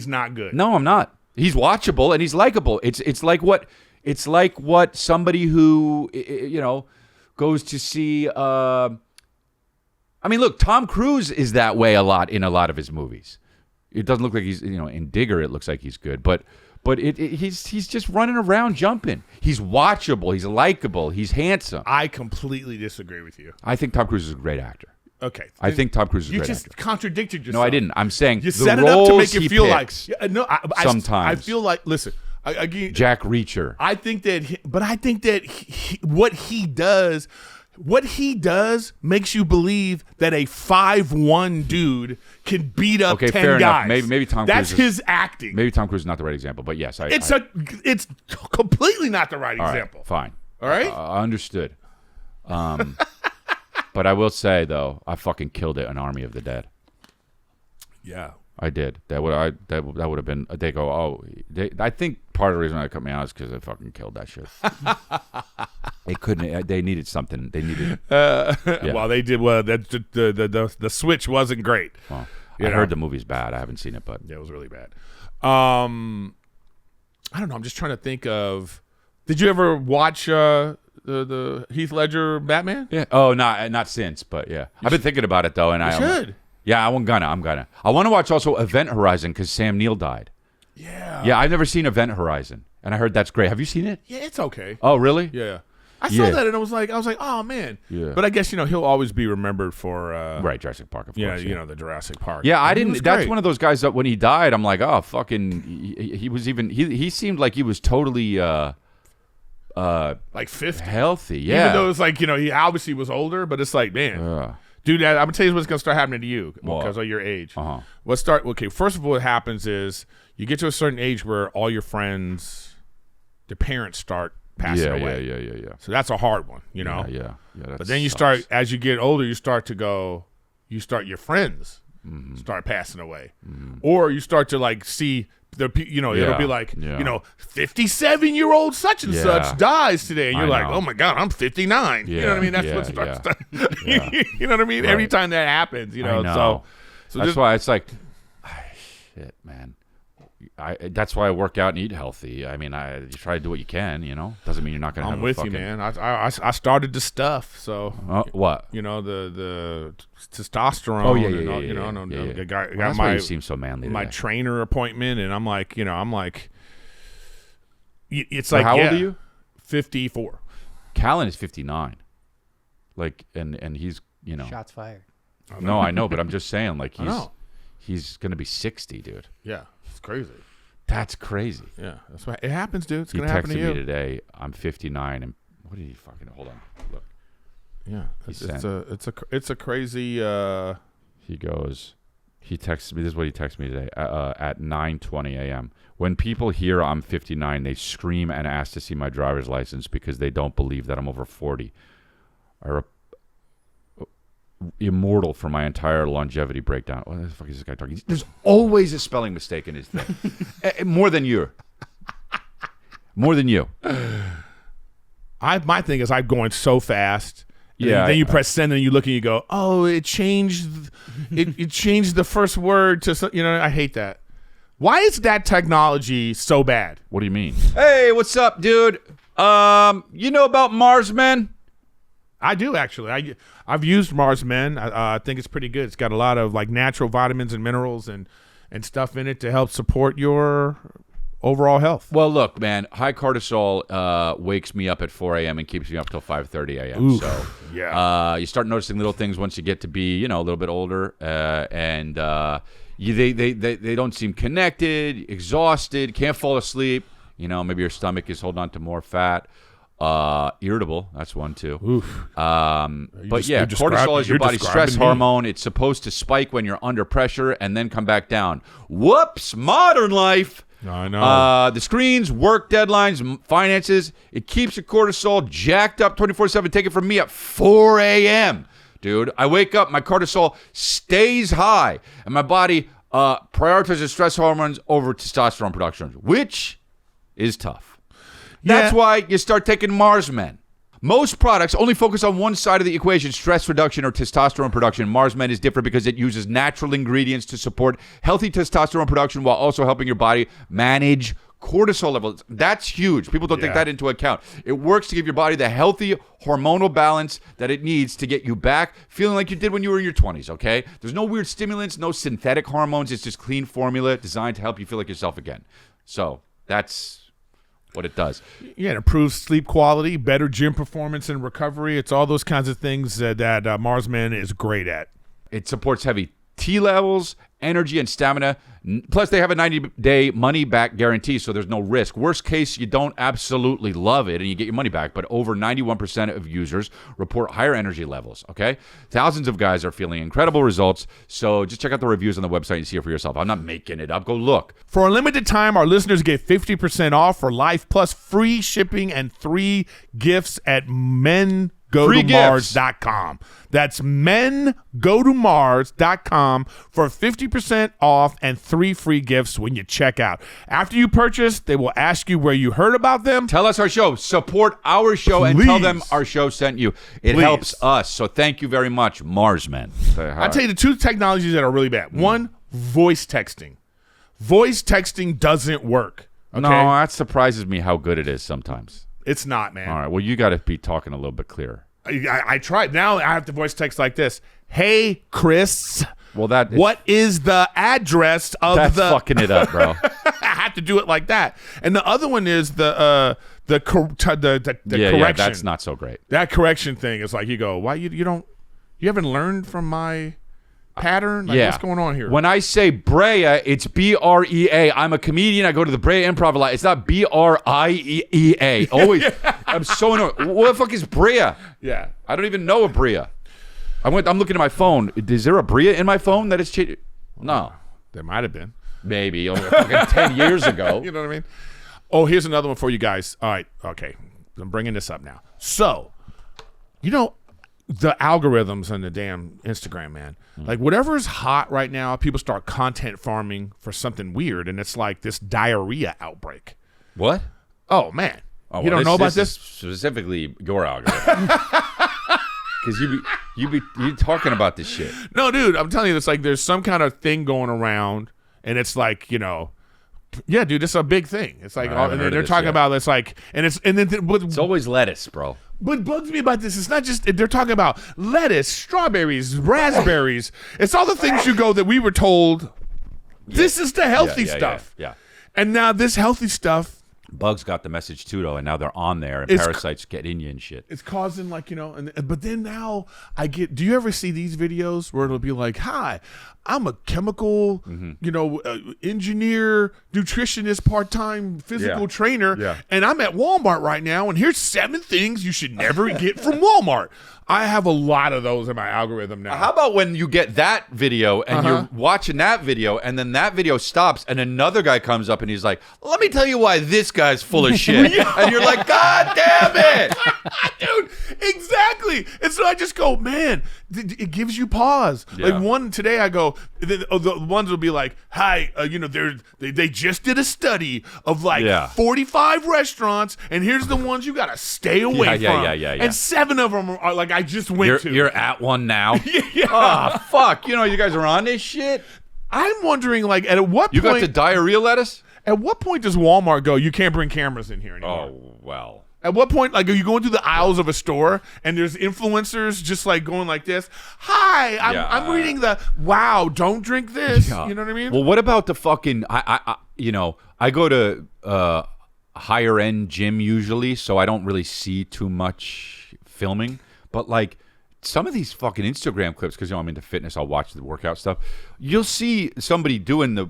not good. No, I'm not. He's watchable and he's likable. It's like what somebody who goes to see. I mean, look, Tom Cruise is that way a lot in a lot of his movies. It doesn't look like he's in Digger. It looks like he's good, but he's just running around jumping. He's watchable. He's likable. He's handsome. I completely disagree with you. I think Tom Cruise is a great actor. Okay. I think Tom Cruise is a great actor. You just contradicted yourself. No, I didn't. I'm saying you the set it up to make roles it feel like sometimes. I feel like listen. Again, Jack Reacher. I think that what he does makes you believe that a 5'1" dude can beat up 10 fair guys. Enough. Maybe Tom That's Cruise his acting. Maybe Tom Cruise is not the right example, but yes, it's completely not the right all example. Right, fine. All right? Understood. But I will say though, I fucking killed it on Army of the Dead. Yeah. I did. That would have been. They go. Oh, I think part of the reason I cut me out is because they fucking killed that shit. They couldn't. They needed something. They needed. Yeah. Well, they did. Well, the switch wasn't great. Well, I heard the movie's bad. I haven't seen it, but yeah, it was really bad. I don't know. I'm just trying to think of. Did you ever watch the Heath Ledger Batman? Yeah. Oh, not since, but yeah. I've been thinking about it though, and I should. Yeah, I'm gonna. I want to watch also Event Horizon because Sam Neill died. Yeah. Yeah, I've never seen Event Horizon, and I heard that's great. Have you seen it? Yeah, it's okay. Oh, really? Yeah. I saw that and I was like, oh man. Yeah. But I guess he'll always be remembered for right, Jurassic Park, of course. Yeah, the Jurassic Park. Yeah, I didn't. That's one of those guys that when he died, I'm like, oh, fucking. He was even. He seemed like he was totally. Like 50. Healthy, yeah. Even though it's like, he obviously was older, but it's like, man. Dude, I'm going to tell you what's going to start happening to you because of your age. Okay, first of all, what happens is you get to a certain age where all your friends, the parents start passing away. Yeah. So that's a hard one, Yeah. But then you start, as you get older, you start your friends start passing away. Or you start to like see it'll be like 57-year-old such and such dies today, and you're like, oh my god, I'm 59. You know what I mean? That's what starts. You know what I mean? Right. Every time that happens, I know. So that's why it's like, shit, man. That's why I work out and eat healthy. I mean, you try to do what you can. Doesn't mean you're not going to. I'm with you, man. I started the stuff. So what? The testosterone. Oh yeah. Got that's why you seem so manly. My today. trainer appointment, and I'm like, it's so like, how old are you? 54. Callen is 59. Like, and he's shots fired. No, I know, but I'm just saying, like he's going to be 60, dude. Yeah. It's crazy. That's crazy. Yeah, that's why it happens, dude. It's gonna happen to you. He texted me today. I'm 59, and what did he fucking hold on? Look. Yeah, it's a crazy. He goes. He texted me. This is what he texted me today at 9:20 a.m. When people hear I'm 59, they scream and ask to see my driver's license because they don't believe that I'm over 40. Immortal for my entire longevity breakdown. What the fuck is this guy talking? There's always a spelling mistake in his thing. More than you. More than you. My thing is I'm going so fast. Yeah. Then you press send and you look and you go, oh, it changed. It changed the first word to I hate that. Why is that technology so bad? What do you mean? Hey, what's up, dude? You know about Mars Men? I do actually. I've used Mars Men. I think it's pretty good. It's got a lot of like natural vitamins and minerals and stuff in it to help support your overall health. Well, look, man, high cortisol wakes me up at 4 a.m. and keeps me up till 5:30 a.m. Oof, so yeah, you start noticing little things once you get to be a little bit older, and they don't seem connected, exhausted, can't fall asleep. Maybe your stomach is holding on to more fat. Irritable, that's one too. Cortisol is your body's stress hormone. It's supposed to spike when you're under pressure and then come back down. Whoops, modern life. I know. The screens, work deadlines, finances, it keeps your cortisol jacked up 24/7. Take it from me at 4 a.m. Dude, I wake up, my cortisol stays high, and my body prioritizes stress hormones over testosterone production, which is tough. That's why you start taking Mars Men. Most products only focus on one side of the equation, stress reduction or testosterone production. Mars Men is different because it uses natural ingredients to support healthy testosterone production while also helping your body manage cortisol levels. That's huge. People don't take that into account. It works to give your body the healthy hormonal balance that it needs to get you back feeling like you did when you were in your 20s, okay? There's no weird stimulants, no synthetic hormones. It's just clean formula designed to help you feel like yourself again. So that's what it does. Yeah, it improves sleep quality, better gym performance and recovery. It's all those kinds of things that Mars Man is great at. It supports heavy T levels, energy, and stamina. Plus, they have a 90-day money-back guarantee, so there's no risk. Worst case, you don't absolutely love it and you get your money back, but over 91% of users report higher energy levels, okay? Thousands of guys are feeling incredible results, so just check out the reviews on the website and see it for yourself. I'm not making it up. Go look. For a limited time, our listeners get 50% off for life, plus free shipping and 3 gifts at mengotomars.com. That's mengotomars.com for 50% off and 3 free gifts when you check out. After you purchase, they will ask you where you heard about them. Tell us our show. Support our show and tell them our show sent you. It helps us. So thank you very much, Marsmen. I'll tell you the 2 technologies that are really bad. One, voice texting. Voice texting doesn't work. Okay? No, that surprises me how good it is sometimes. It's not, man. All right. Well, you got to be talking a little bit clearer. I tried. Now I have to voice text like this. Hey, Chris. Well, what is the address of that's fucking it up, bro. I have to do it like that. And the other one is the correction. Yeah, that's not so great. That correction thing is like you go, why you haven't learned from my pattern? Like, what's going on here? When I say Brea, it's Brea. I'm a comedian. I go to the Brea Improv a lot. It's not Briea. Always. I'm so annoyed. What the fuck is Brea? Yeah. I don't even know a Brea. I'm looking at my phone. Is there a Brea in my phone that it's changed? No. There might have been. Maybe. Fucking 10 years ago. You know what I mean? Oh, here's another one for you guys. All right. Okay. I'm bringing this up now. So, the algorithms on the damn Instagram, man. Like whatever is hot right now, people start content farming for something weird, and it's like this diarrhea outbreak. What? Oh man, you don't know about this? Specifically, your algorithm, because you be talking about this shit. No, dude, I'm telling you, it's like there's some kind of thing going around, and it's like yeah, dude, it's a big thing. It's like and they're talking about it's like, it's always lettuce, bro. What bugs me about this, it's not just, they're talking about lettuce, strawberries, raspberries. It's all the things you go that we were told, this is the healthy stuff. Yeah. And now this healthy stuff. Bugs got the message too, though, and now they're on there, and parasites get in you and shit. It's causing but then now do you ever see these videos where it'll be like, hi, I'm a chemical, engineer, nutritionist, part-time physical trainer, and I'm at Walmart right now, and here's 7 things you should never get from Walmart. I have a lot of those in my algorithm now. How about when you get that video and you're watching that video, and then that video stops, and another guy comes up and he's like, let me tell you why this guy's full of shit. And you're like, God damn it. Dude, exactly. And so I just go, man, it gives you pause. Yeah. Like one today I go, the ones will be like, hi, they just did a study of 45 restaurants, and here's the ones you got to stay away from. Yeah. And 7 of them are like I just went to. You're at one now? Oh, fuck. You guys are on this shit? I'm wondering, at what point... You got the diarrhea lettuce? At what point does Walmart go, you can't bring cameras in here anymore? Oh, well... At what point, are you going through the aisles of a store and there's influencers just going like this? Hi, I'm reading wow, don't drink this. Yeah. You know what I mean? Well, what about the fucking, I go to higher end gym usually, so I don't really see too much filming. But some of these fucking Instagram clips, because I'm into fitness, I'll watch the workout stuff. You'll see somebody doing the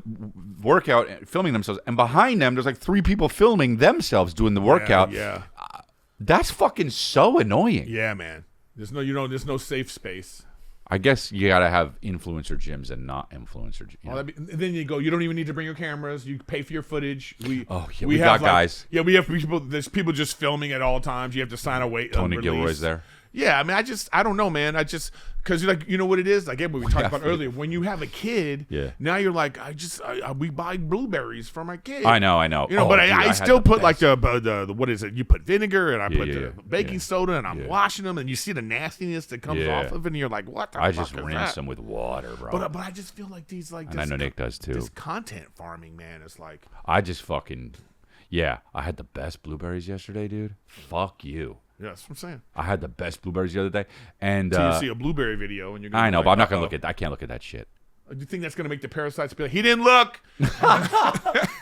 workout, filming themselves, and behind them there's 3 people filming themselves doing the workout. Yeah. That's fucking so annoying. Yeah, man. There's no safe space. I guess you gotta have influencer gyms and not influencer gyms. Then you go, you don't even need to bring your cameras. You pay for your footage. We got guys. Yeah, we have people. There's people just filming at all times. You have to sign a wait. Tony Gilroy's there. Yeah, I mean, I don't know, man. Because you know what it is? What we talked about earlier. When you have a kid, now you're like, we buy blueberries for my kid. I know. But I still put the what is it? You put vinegar and I put the baking soda and I'm washing them and you see the nastiness that comes off of it and you're like, what the fuck is that? I just rinse them with water, bro. But I just feel like these and I know Nick does too. This content farming, man, is like. I just fucking I had the best blueberries yesterday, dude. Fuck you. Yeah, that's what I'm saying. I had the best blueberries the other day, and so you see a blueberry video, and you're. I know, but I'm not gonna look at. I can't look at that shit. Do you think that's gonna make the parasites be like, he didn't look?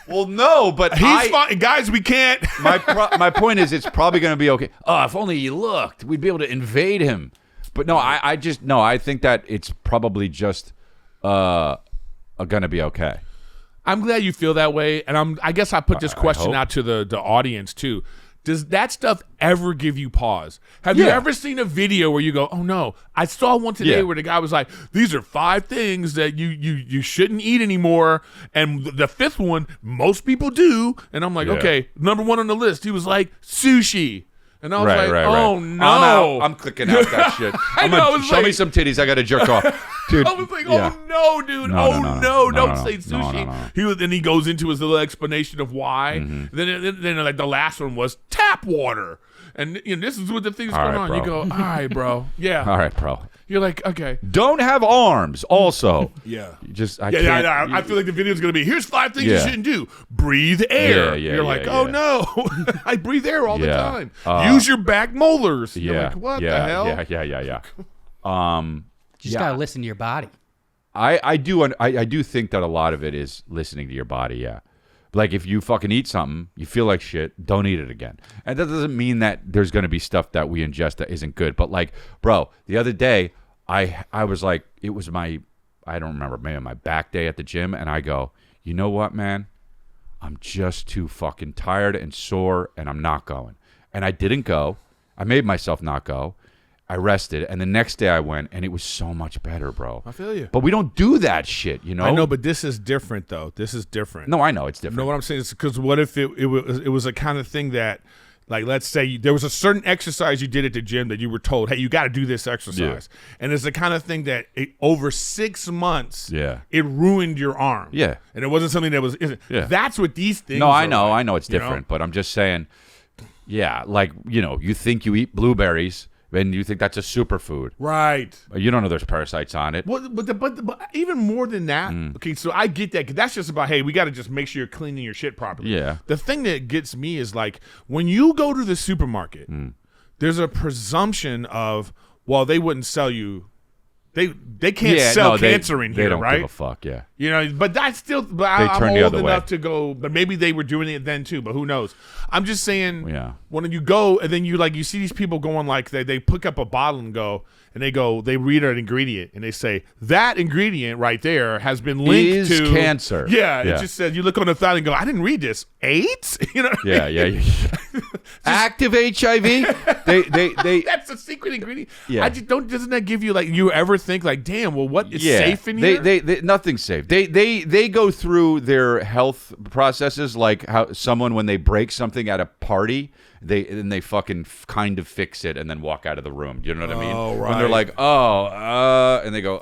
Well, no, but he's fine, guys. We can't. my point is, it's probably gonna be okay. Oh, if only he looked, we'd be able to invade him. But no, I think that it's probably just gonna be okay. I'm glad you feel that way, and I guess I put this question out to the audience too. Does that stuff ever give you pause? Have you ever seen a video where you go, oh no, I saw one today where the guy was like, these are 5 things that you shouldn't eat anymore. And the 5th one, most people do. And I'm like, okay, number 1 on the list. He was like, sushi. And I was oh no, I'm clicking out that shit. Show me some titties. I got to jerk off, dude. I was like, oh no, dude. Don't say sushi. Then he goes into his little explanation of why. Then like the last one was tap water. And this is what the thing's going on. Bro. You go, all right, bro. Yeah. All right, bro. You're like, okay. Don't have arms. Also. Yeah. I I feel like the video's gonna be, here's 5 things you shouldn't do. Breathe air. You're like, oh no. I breathe air all the time. Use your back molars. You're like, what the hell? Yeah. You just gotta listen to your body. I do think that a lot of it is listening to your body. Yeah. Like, if you fucking eat something, you feel like shit, don't eat it again. And that doesn't mean that there's going to be stuff that we ingest that isn't good. But, like, bro, the other day, I was like, it was I don't remember, maybe my back day at the gym. And I go, you know what, man? I'm just too fucking tired and sore, and I'm not going. And I didn't go. I made myself not go. I rested, and the next day I went, and it was so much better, bro. I feel you. But we don't do that shit, you know? I know, but this is different, though. This is different. No, I know it's different. You know what I'm saying? Because what if it was a kind of thing that, like, let's say there was a certain exercise you did at the gym that you were told, hey, you got to do this exercise. Yeah. And it's the kind of thing that over 6 months, it ruined your arm. Yeah. And it wasn't something that was, that's what these things are. I know it's different, but I'm just saying, like, you think you eat blueberries, and you think that's a superfood. Right. You don't know there's parasites on it. Well, but even more than that, okay, so I get that. 'Cause that's just about, hey, we got to just make sure you're cleaning your shit properly. Yeah. The thing that gets me is, like, when you go to the supermarket, there's a presumption of, well, they wouldn't sell you. They can't sell cancer in here, they don't right? give a fuck, yeah. You know, but that's still. But I'm old enough to go. But maybe they were doing it then too. But who knows? I'm just saying. Yeah. When you go and then you see these people going, like, they pick up a bottle and they read an ingredient and they say that ingredient right there has been linked to cancer. Yeah. It just says, you look on the thought and go, I didn't read this. AIDS? You know. Yeah. Active HIV. They. That's a secret ingredient. Yeah. Doesn't that give you, like, you ever think, like, damn, well, what is safe in here? They nothing's safe. They go through their health processes, like how someone, when they break something at a party, they fucking kind of fix it and then walk out of the room. You know what I mean? Oh, right. When they're like, and they go,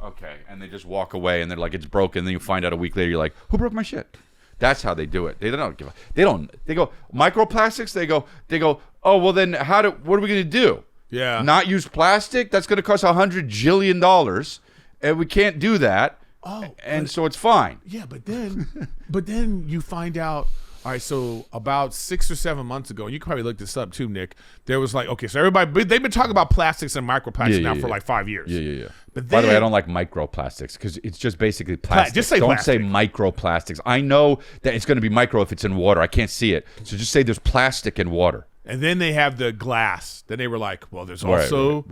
okay, and they just walk away, and they're like, it's broken. And then you find out a week later, you're like, who broke my shit? That's how they do it. They don't give a. They go microplastics. They go. Oh, well, then what are we gonna do? Yeah. Not use plastic? That's gonna cost $100 jillion, and we can't do that. So it's fine. Yeah, but then you find out. All right, so about 6 or 7 months ago, and you can probably look this up too, Nick. There was like, okay, so they've been talking about plastics and microplastics for like 5 years. Yeah. But by the way, I don't like microplastics because it's just basically plastic. Just say don't plastic. say microplastics. I know that it's going to be micro if it's in water. I can't see it, so just say there's plastic in water. And then they have the glass. Then they were like, well, there's also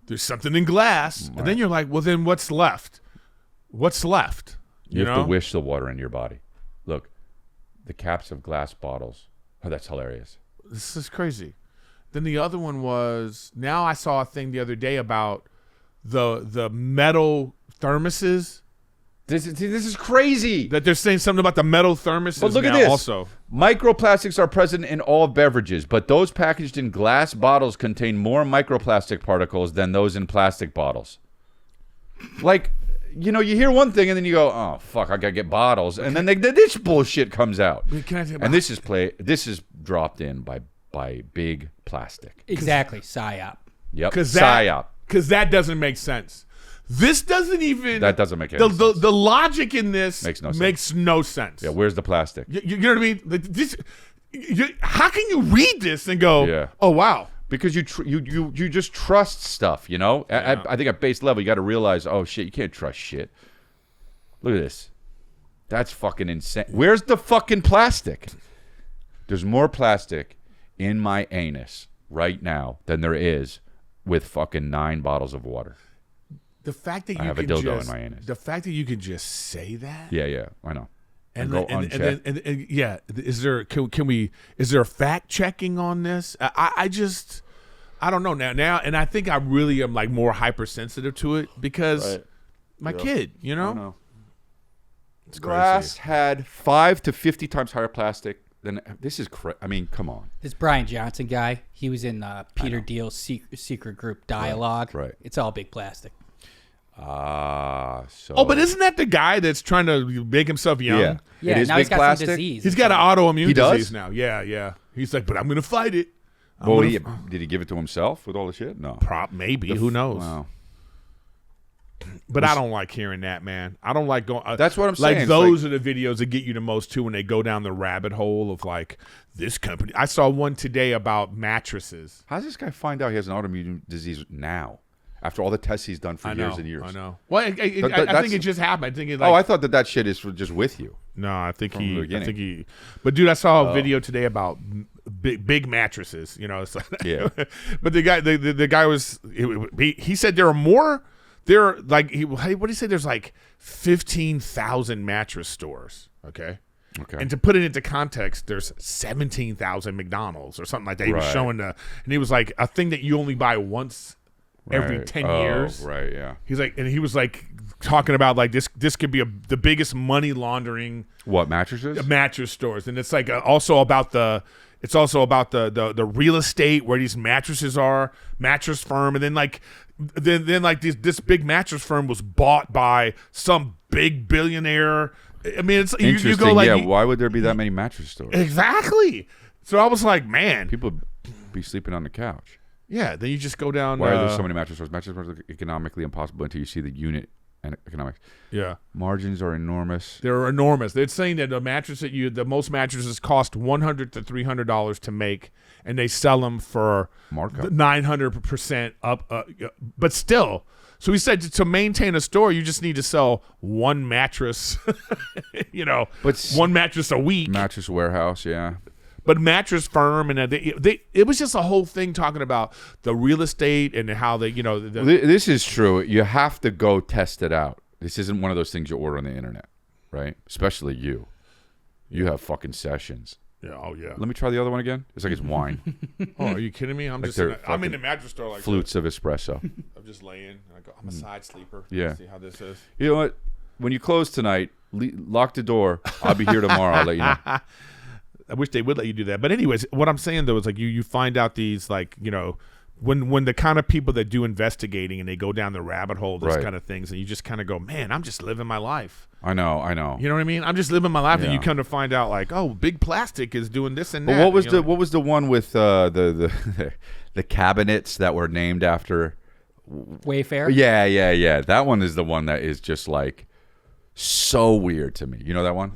there's something in glass. Right. And then you're like, well, then what's left? What's left? You have to wish the water in your body. Look. The caps of glass bottles. Oh, that's hilarious. This is crazy. Then the other one was, now I saw a thing the other day about the metal thermoses. This is crazy. That they're saying something about the metal thermoses. But look now at this. Also. Microplastics are present in all beverages, but those packaged in glass bottles contain more microplastic particles than those in plastic bottles. Like... You know, you hear one thing and then you go, "Oh fuck, I gotta get bottles," and then this bullshit comes out. And this is dropped in by big plastic. Exactly, psyop. Yep, psyop. Because that doesn't make sense. This doesn't even. That doesn't make any sense. The logic in this makes no sense. Yeah, where's the plastic? You know what I mean? How can you read this and go, "Oh wow"? Because you just trust stuff, you know? Yeah. I think at base level, you got to realize, oh, shit, you can't trust shit. Look at this. That's fucking insane. Where's the fucking plastic? There's more plastic in my anus right now than there is with fucking 9 bottles of water. The fact that you I have a dildo in my anus. The fact that you can just say that. Yeah, I know. And is there a fact checking on this? I don't know now, and I think I really am like more hypersensitive to it because my kid, you know. Glass had 5 to 50 times higher plastic then this is I mean, come on. This Brian Johnson guy, he was in Peter Deal's secret group Dialogue. Right. It's all big plastic. So. Oh, but isn't that the guy that's trying to make himself young? Yeah. Yeah, It is now big he's got plastic. some disease. He's got an autoimmune He does? disease now. Yeah. He's like, but I'm going to fight it. Well, did he give it to himself with all the shit? No. Maybe. Who knows? Wow. But I don't like hearing that, man. I don't like going. That's what I'm saying. Like It's those are the videos that get you the most too when they go down the rabbit hole of like this company. I saw one today about mattresses. How does this guy find out he has an autoimmune disease now? After all the tests he's done for years and years. I know. Well, I think it just happened. I think it. Like, I thought that shit is just with you. No, I think From the beginning. But dude, I saw a video today about big mattresses. You know, it's like, Yeah. But the guy was he said there are more. There like what did he say? There's like 15,000 mattress stores. Okay. And to put it into context, there's 17,000 McDonald's or something like that. He was showing and he was like a thing that you only buy once every 10 years. Right, yeah. He's like, and he was like talking about like this could be the biggest money laundering. What, mattresses? Mattress stores. And it's like also about the real estate where these mattresses are, mattress firm. And then like this big mattress firm was bought by some big billionaire. I mean, it's you go like, why would there be that many mattress stores? Exactly. So I was like, man, people be sleeping on the couch. Yeah, then you just go down. Why are there so many mattress stores? Mattress stores are economically impossible until you see the unit and economics. Yeah, margins are enormous. They're enormous. They're saying that the most mattresses cost $100 to $300 to make, and they sell them for markup 900% up. But still, so he said to maintain a store, you just need to sell one mattress. But one mattress a week. Mattress warehouse, yeah. But mattress firm and it was just a whole thing talking about the real estate and how they, this is true. You have to go test it out. This isn't one of those things you order on the internet, right? Especially you. You have fucking sessions. Yeah. Oh yeah. Let me try the other one again. It's like it's wine. Oh, are you kidding me? I'm in the mattress store like flutes of espresso. I'm just laying. I'm a side sleeper. Yeah. Let's see how this is. You know what? When you close tonight, lock the door. I'll be here tomorrow. I'll let you know. I wish they would let you do that. But anyways, what I'm saying though is like you find out these like, when the kind of people that do investigating and they go down the rabbit hole, these kind of things, and you just kind of go, man, I'm just living my life. I know. You know what I mean? I'm just living my life, and you come to find out like, oh, big plastic is doing this and that. But what was the one with the cabinets that were named after Wayfair? Yeah. That one is the one that is just like so weird to me. You know that one?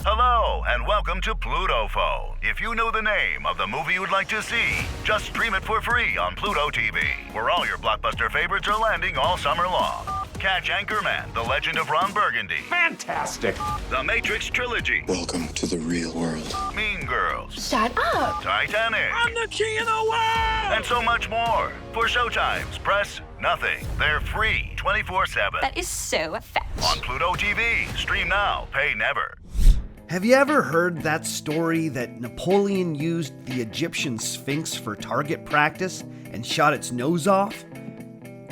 Hello, and welcome to Pluto Phone. If you know the name of the movie you'd like to see, just stream it for free on Pluto TV, where all your blockbuster favorites are landing all summer long. Catch Anchorman, The Legend of Ron Burgundy. Fantastic. The Matrix Trilogy. Welcome to the real world. Mean Girls. Shut up. Titanic. I'm the king of the world. And so much more. For showtimes, press nothing. They're free 24/7. That is so fetch. On Pluto TV. Stream now. Pay never. Have you ever heard that story that Napoleon used the Egyptian Sphinx for target practice and shot its nose off?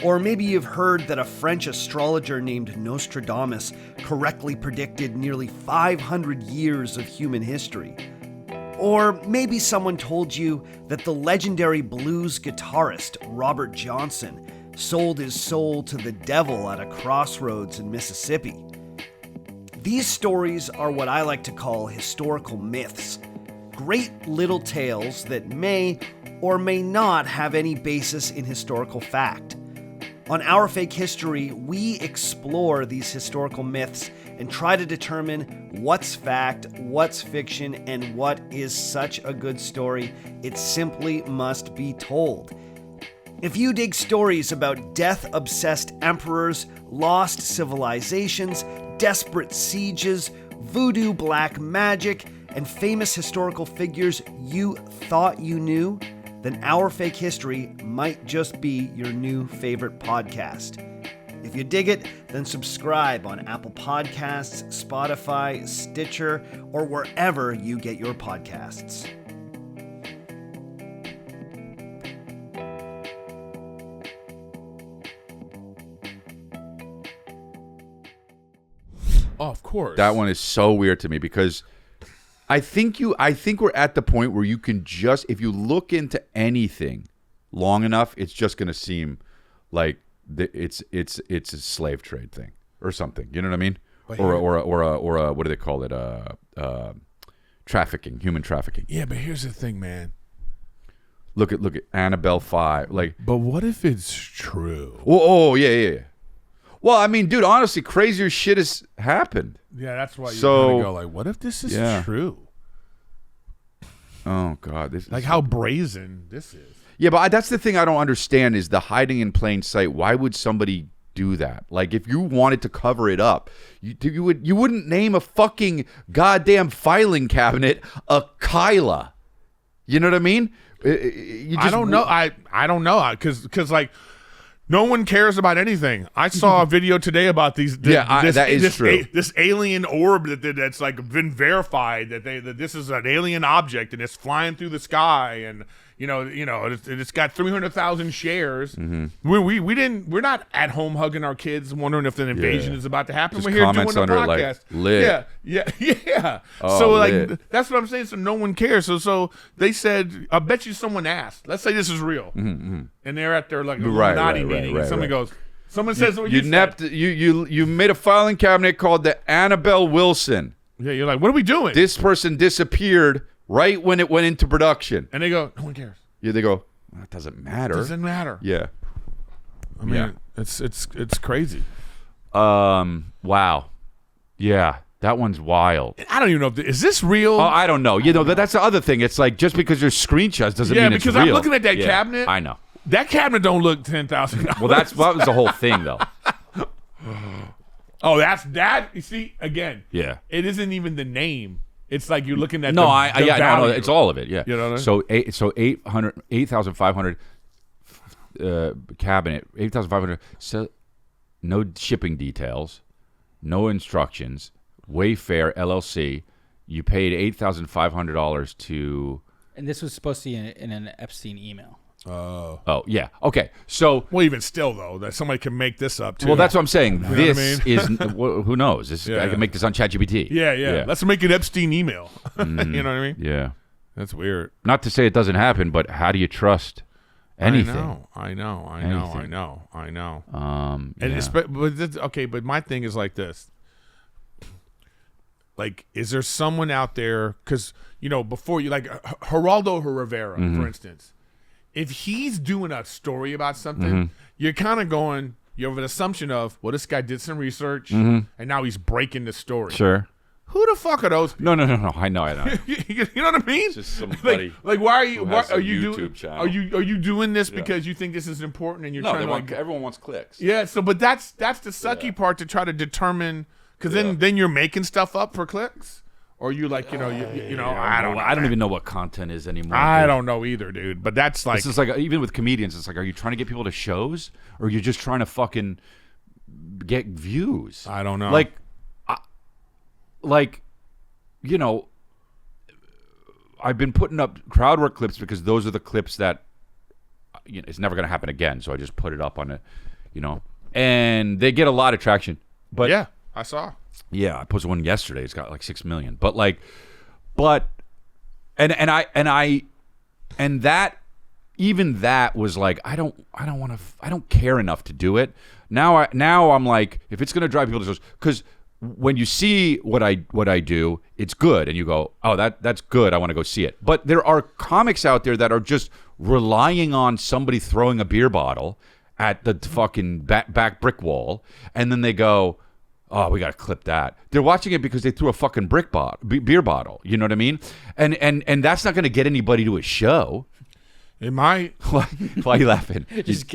Or maybe you've heard that a French astrologer named Nostradamus correctly predicted nearly 500 years of human history. Or maybe someone told you that the legendary blues guitarist Robert Johnson sold his soul to the devil at a crossroads in Mississippi. These stories are what I like to call historical myths. Great little tales that may or may not have any basis in historical fact. On Our Fake History, we explore these historical myths and try to determine what's fact, what's fiction, and what is such a good story it simply must be told. If you dig stories about death-obsessed emperors, lost civilizations, desperate sieges, voodoo black magic, and famous historical figures you thought you knew, then Our Fake History might just be your new favorite podcast. If you dig it, then subscribe on Apple Podcasts, Spotify, Stitcher, or wherever you get your podcasts. Oh, of course. That one is so weird to me because I think we're at the point where you can just, if you look into anything long enough, it's just going to seem like it's a slave trade thing or something. You know what I mean? Or a what do they call it? Trafficking, human trafficking. Yeah, but here's the thing, man. Look at Annabelle 5. Like, but what if it's true? Oh yeah. Well, I mean, dude, honestly, crazier shit has happened. Yeah, that's why you So- gotta go like, what if this is Yeah. true? Oh God, this Like how brazen this is. Yeah, but that's the thing I don't understand is the hiding in plain sight. Why would somebody do that? Like, if you wanted to cover it up, you wouldn't name a fucking goddamn filing cabinet a Kyla. You know what I mean? I don't know. I don't know because like no one cares about anything. I saw a video today about this alien orb that's like been verified that this is an alien object and it's flying through the sky and it's got 300,000 shares. Mm-hmm. We're not at home hugging our kids wondering if an invasion is about to happen. Just We're here doing comments a under it, like, podcast. lit. Yeah. Oh, so lit. like that's what I'm saying. So no one cares. So they said, I bet you someone asked. Let's say this is real, and they're at their like Illuminati meeting. And someone goes, someone says, what you said. You made a filing cabinet called the Annabelle Wilson. Yeah, you're like, what are we doing? This person disappeared right when it went into production. And they go, no one cares. Yeah, they go, well, that doesn't matter. Doesn't matter. Yeah. I mean, it's crazy. Wow. Yeah, that one's wild. I don't even know is this real? Oh, I don't know. That's the other thing. It's like just because there's screenshots doesn't mean it's real. Yeah, because I'm looking at that cabinet. I know. That cabinet don't look $10,000. Well, that was the whole thing, though. Oh, that's that. You see, again. Yeah. It isn't even the name. It's like you're looking at no, the value. it's all of it. Yeah. You know what I mean? So 8,500 cabinet, 8,500. So no shipping details, no instructions. Wayfair LLC. You paid $8,500 to. And this was supposed to be in an Epstein email. Oh yeah. Okay. So. Well, even still though, that somebody can make this up too. Well, that's what I'm saying. You know This what I is who knows. I can make this on ChatGPT. Yeah. Let's make an Epstein email. You know what I mean? Yeah. That's weird. Not to say it doesn't happen, but how do you trust anything? I know. But my thing is like this. Like, is there someone out there? Because before you like Geraldo Rivera, for instance. If he's doing a story about something, you're kind of going, you have an assumption of, well, this guy did some research, and now he's breaking the story. Sure. Who the fuck are those? No. I know. You know what I mean? Just somebody. Like why are you? who has Are a you YouTube doing? channel. Are you doing this because you think this is important and you're trying to like? Everyone wants clicks. Yeah. So, but that's the sucky part to try to determine because then you're making stuff up for clicks. Or you like, I don't know. I don't even know what content is anymore. I don't know either, dude. But that's like, this is like, even with comedians, it's like, are you trying to get people to shows, or are you just trying to fucking get views? I don't know. I've been putting up crowd work clips because those are the clips that, it's never going to happen again. So I just put it up on it, and they get a lot of traction. But yeah, I saw. Yeah, I posted one yesterday. It's got like 6 million. But even that was like, I don't care enough to do it. Now I'm like, if it's gonna drive people to shows, because when you see what I do, it's good, and you go, oh, that's good. I want to go see it. But there are comics out there that are just relying on somebody throwing a beer bottle at the fucking back brick wall, and then they go, oh, we got to clip that. They're watching it because they threw a fucking beer bottle. You know what I mean? And that's not going to get anybody to a show. It might. Why are you laughing?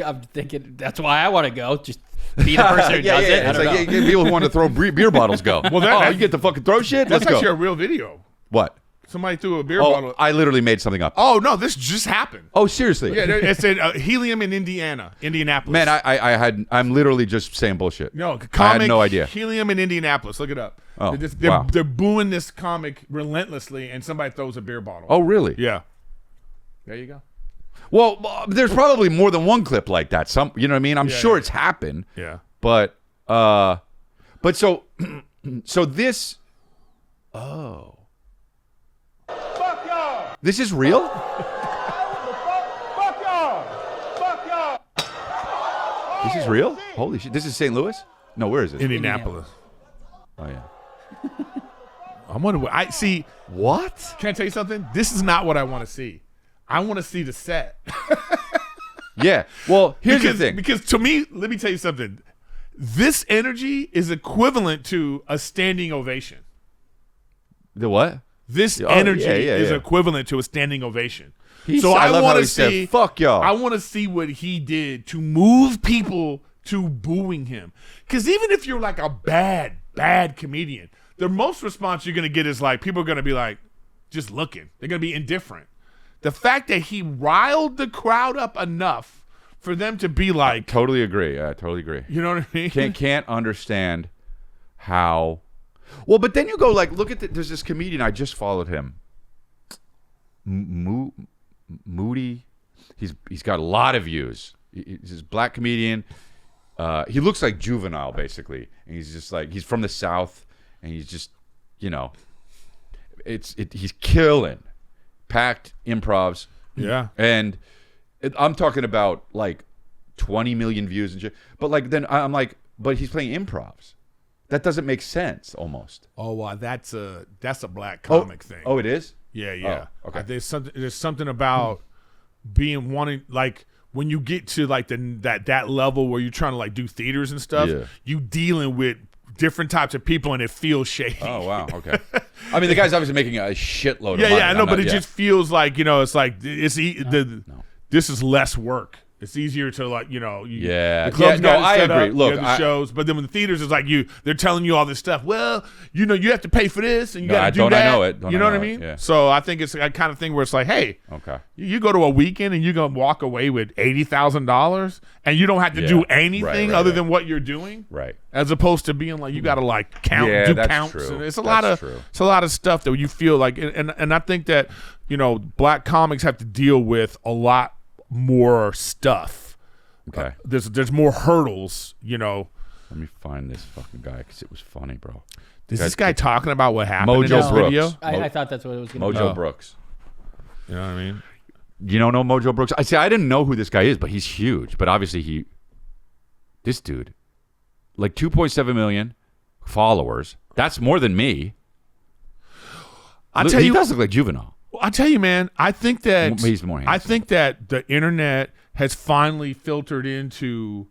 I'm thinking that's why I want to go. Just be the person who does it. It's like people who want to throw beer bottles go. Well, you get to fucking throw shit? That's Let's go. actually a real video. What? Somebody threw a beer bottle. I literally made something up. Oh, no, this just happened. Oh, seriously? Yeah, it's in Helium in Indianapolis. Man, I'm literally just saying bullshit. No, I had no idea. Helium in Indianapolis. Look it up. Oh, they're booing this comic relentlessly, and somebody throws a beer bottle. Oh, really? Yeah. There you go. Well, there's probably more than one clip like that. You know what I mean? I'm sure it's happened. Yeah. But so this. Oh. This is real? Fuck y'all! Fuck y'all! This is real? Holy shit. This is St. Louis? No, where is it? Indianapolis. Oh, yeah. I'm wondering. I see. What? Can I tell you something? This is not what I want to see. I want to see the set. Yeah. Well, here's the thing. Because to me, let me tell you something. This energy is equivalent to a standing ovation. The what? This Oh, energy yeah, is yeah. equivalent to a standing ovation. So I love want how to he said, see. "Fuck y'all." I want to see what he did to move people to booing him. Because even if you're like a bad comedian, the most response you're going to get is like people are going to be like just looking. They're going to be indifferent. The fact that he riled the crowd up enough for them to be like, Totally agree. I totally agree. you know what I mean? Can't understand how. Well, but then you go like, look at there's this comedian, I just followed him. Moody. He's got a lot of views. He's this black comedian. He looks like Juvenile, basically. And he's just like, he's from the South, and he's just, you know, he's killing. Packed improvs. Yeah. And I'm talking about like 20 million views and shit. But like, then I'm like, but he's playing improvs. That doesn't make sense almost. Oh, wow, that's a black comic thing. Oh, it is? Yeah. Oh, okay. There's something about wanting like when you get to like that level where you're trying to like do theaters and stuff, Yeah. you dealing with different types of people and it feels shady. Oh, wow. Okay. I mean, the guy's obviously making a shitload of Yeah, money. I know, but it yeah. just feels like, you know, it's like this is less work. It's easier to like, you know, Yeah. the clubs Yeah, no, got it I set agree. up, Look, you have the shows, but then when the theaters is like they're telling you all this stuff. Well, you know, you have to pay for this and you got to do don't that. I know it? Don't you I know what know I it? mean? Yeah. So I think it's that kind of thing where it's like, hey, Okay. you go to a weekend and you're gonna walk away with $80,000 and you don't have to do anything right, other right. than what you're doing. Right. As opposed to being like you got to like count, Yeah, do that's counts, true. and it's a That's lot of true. it's a lot of stuff that you feel like, and I think that, you know, black comics have to deal with a lot more stuff. Okay. There's more hurdles, you know. Let me find this fucking guy because it was funny, bro. Is this guy talking about what happened in Mojo this Brooks. video? I thought that's what it was going to Mojo be. Brooks. You know what I mean? You don't know Mojo Brooks? I didn't know who this guy is, but he's huge. But obviously this dude, like 2.7 million followers. That's more than me. He does look like Juvenile. I tell you, man. I think that He's more handsome. I think that the internet has finally filtered into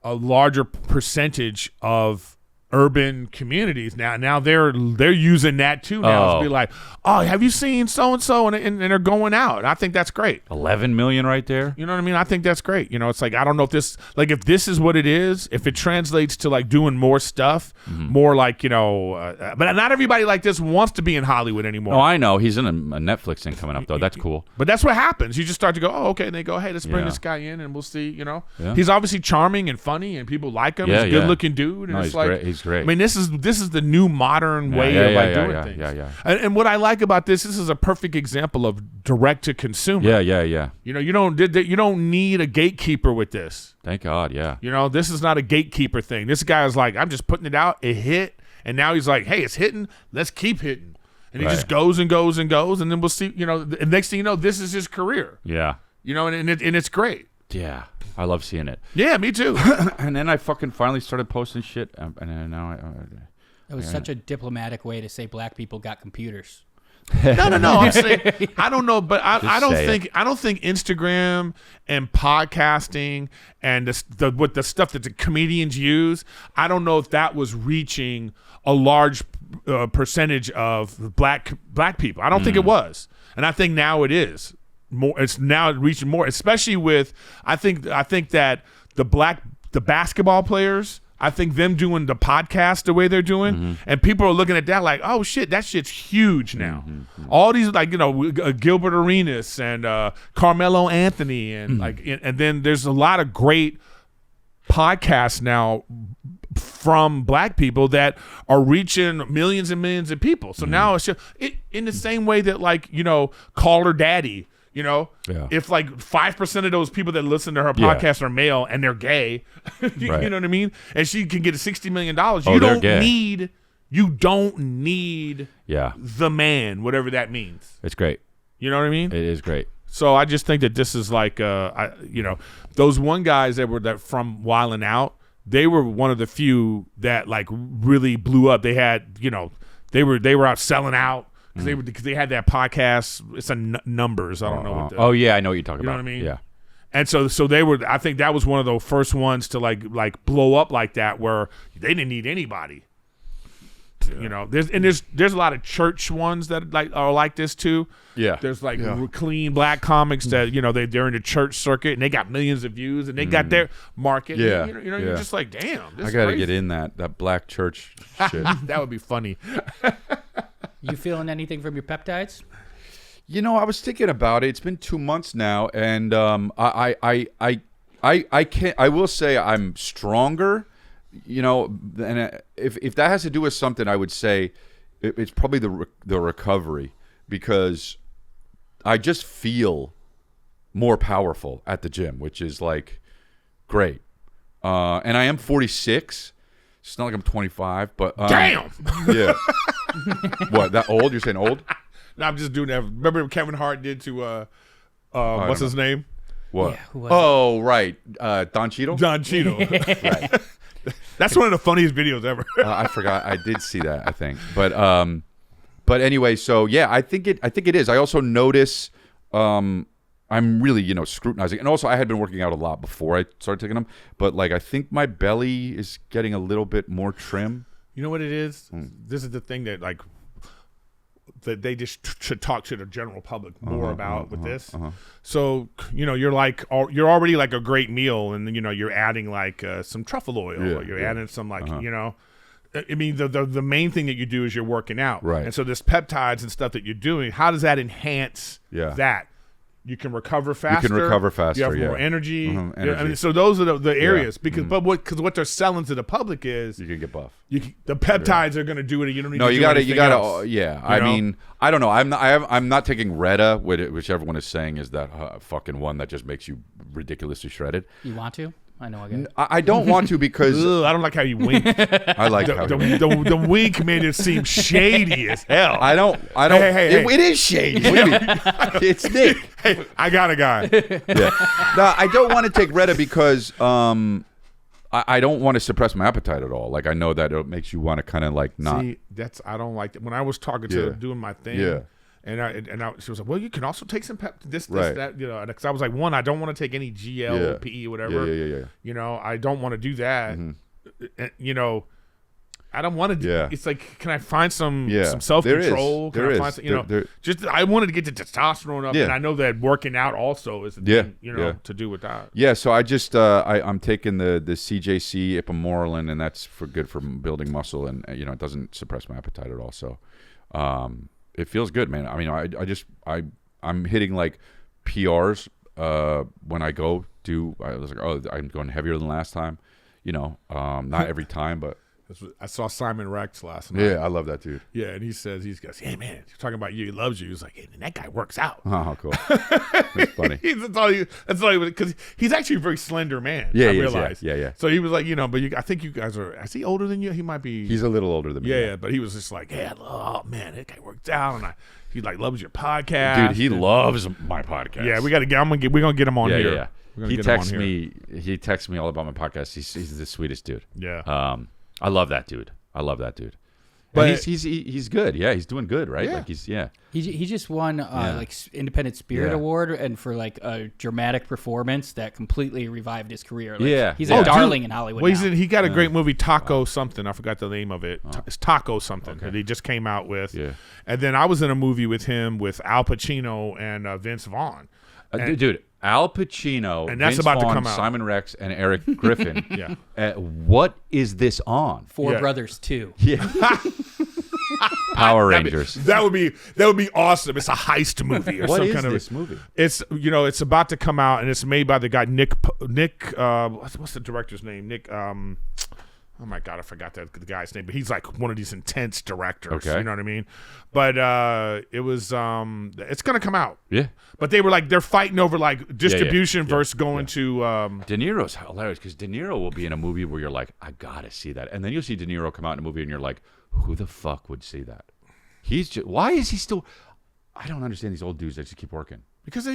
a larger percentage of urban communities now they're using that too now to be like, oh, have you seen so and so, and they're going out. And I think that's great. 11 million right there. You know what I mean? I think that's great. You know, it's like, I don't know if this is what it is, if it translates to like doing more stuff, more like, you know, but not everybody like this wants to be in Hollywood anymore. Oh, I know. He's in a Netflix thing coming up though. That's cool. But that's what happens. You just start to go, oh, okay. And they go, hey, let's bring Yeah. this guy in and we'll see, you know. Yeah. He's obviously charming and funny and people like him. Yeah, He's a good looking dude. And No, it's he's like, great. He's great. I mean, this is the new modern way of doing things. Yeah. And what I like about this is a perfect example of direct to consumer. Yeah. You know, you don't need a gatekeeper with this. Thank God, yeah. You know, this is not a gatekeeper thing. This guy is like, I'm just putting it out. It hit. And now he's like, hey, it's hitting. Let's keep hitting. And he just goes and goes and goes. And then we'll see, you know, the next thing you know, this is his career. Yeah. You know, and it's great. Yeah. I love seeing it. Yeah, me too. And then I fucking finally started posting shit. And then now It was such a diplomatic way to say black people got computers. No. I'm saying, I don't know, but I don't say think Instagram and podcasting and the stuff that the comedians use, I don't know if that was reaching a large percentage of black people. I don't think it was, and I think now it is more. It's now reaching more, especially with I think that the basketball players. I think them doing the podcast the way they're doing, and people are looking at that like, oh shit, that shit's huge now. All these, like, you know, Gilbert Arenas and Carmelo Anthony, and and then there's a lot of great podcasts now from black people that are reaching millions and millions of people. So now it's just in the same way that, like, you know, Call Her Daddy. You know, if like 5% of those people that listen to her podcast are male and they're gay, you know what I mean? And she can get $60 million. You don't need the man, whatever that means. It's great. You know what I mean? It is great. So I just think that this is like, those one guys that were from Wildin' Out, they were one of the few that like really blew up. They had, they were out selling out because they had that podcast. It's a numbers. I don't know what. Oh yeah, I know what you're talking about. You know what I mean? Yeah. And so they were. I think that was one of the first ones to like blow up like that, where they didn't need anybody. There's a lot of church ones that are like this too. Yeah. There's like clean black comics that they're in the church circuit and they got millions of views and they got their market. Yeah. You're just like, damn. This I got to is get in that black church shit. That would be funny. You feeling anything from your peptides? I was thinking about it. It's been 2 months now, and I can't. I will say I'm stronger. And if that has to do with something, I would say it's probably the recovery, because I just feel more powerful at the gym, which is like great. And I am 46. It's not like I'm 25, but Damn. Yeah. What, that old? You're saying old? No, I'm just doing that. Remember what Kevin Hart did to what's his name? What? Yeah, who was oh, right. Don Cheadle? Don Cheadle. Right. That's one of the funniest videos ever. I forgot. I did see that, I think. But anyway, so yeah, I think it is. I also notice I'm really, scrutinizing. And also I had been working out a lot before I started taking them, but like I think my belly is getting a little bit more trim. You know what it is? This is the thing that like that they just should talk to the general public more about with this. So, you're already like a great meal, and you're adding like some truffle oil, or you're adding some like, I mean, the main thing that you do is you're working out. Right. And so this peptides and stuff that you're doing, how does that enhance that? You can recover faster. You have more energy. Energy. I mean, so those are the areas because what they're selling to the public is you can get buff. The peptides are going to do it. You don't need no, to you do got to. anything You got else. to. Yeah. I mean, I don't know. I'm not taking Retta, which everyone is saying is that fucking one that just makes you ridiculously shredded. You want to? I know I get it. I don't want to because I don't like how you wink. I like how the wink made it seem shady as hell. I don't. Hey. It is shady. What do you mean? It's Nick. Hey, I got a guy. Yeah. No, I don't want to take Retta because I don't want to suppress my appetite at all. Like I know that it makes you want to kind of like not. See, I don't like that. When I was talking to her, doing my thing. Yeah. And she was like, well, you can also take some this, Right. that, because I was like, one, I don't want to take any GLP, whatever. Yeah. I don't want to do that. I don't want to do, Yeah. it's like, can I find some Yeah. self-control? There is. Can I find some, just, I wanted to get the testosterone up, Yeah. and I know that working out also is a thing, to do with that. Yeah, so I just I'm taking the CJC ipamorelin, and that's good for building muscle, and it doesn't suppress my appetite at all. So it feels good, man. I mean, I'm hitting like PRs when I go do. I was like, oh, I'm going heavier than last time. Not every time, but I saw Simon Rex last night. yeah, I love that dude. Yeah, and he goes, hey man, you're talking about you. He loves you. He's like, hey, that guy works out. Oh, cool. That's funny. That's all he was, because he's actually a very slender man. Yeah, I he is, realized. yeah. So he was like, but I think you guys are. Is he older than you? He might be. He's a little older than me. Yeah, but he was just like, yeah, oh man, that guy works out, and he like loves your podcast. Dude, he loves my podcast. Yeah, we're gonna get him on here. Yeah. He texts me all about my podcast. He's the sweetest dude. Yeah. I love that dude. But and he's good. Yeah, he's doing good, right? Yeah. Like he's He just won Independent Spirit Award and for like a dramatic performance that completely revived his career. Like, he's a darling in Hollywood. Well, now. he got a great movie, Taco something. I forgot the name of it. It's Taco something that he just came out with. Yeah. And then I was in a movie with him with Al Pacino and Vince Vaughn. Dude, Al Pacino, and that's Vince about Vaughn, to come out. Simon Rex, and Erik Griffin. Yeah. What is this on? Four Brothers 2. Yeah. Power Rangers. That would be awesome. It's a heist movie or What some is kind of this movie? It's it's about to come out, and it's made by the guy Nick what's the director's name? Nick oh my God, I forgot the guy's name, but he's like one of these intense directors. Okay. You know what I mean? But it was it's gonna come out. Yeah. But they were like they're fighting over like distribution versus going to De Niro's hilarious because De Niro will be in a movie where you're like, I gotta see that, and then you'll see De Niro come out in a movie and you're like, who the fuck would see that? He's just, why is he still? I don't understand these old dudes that just keep working. Because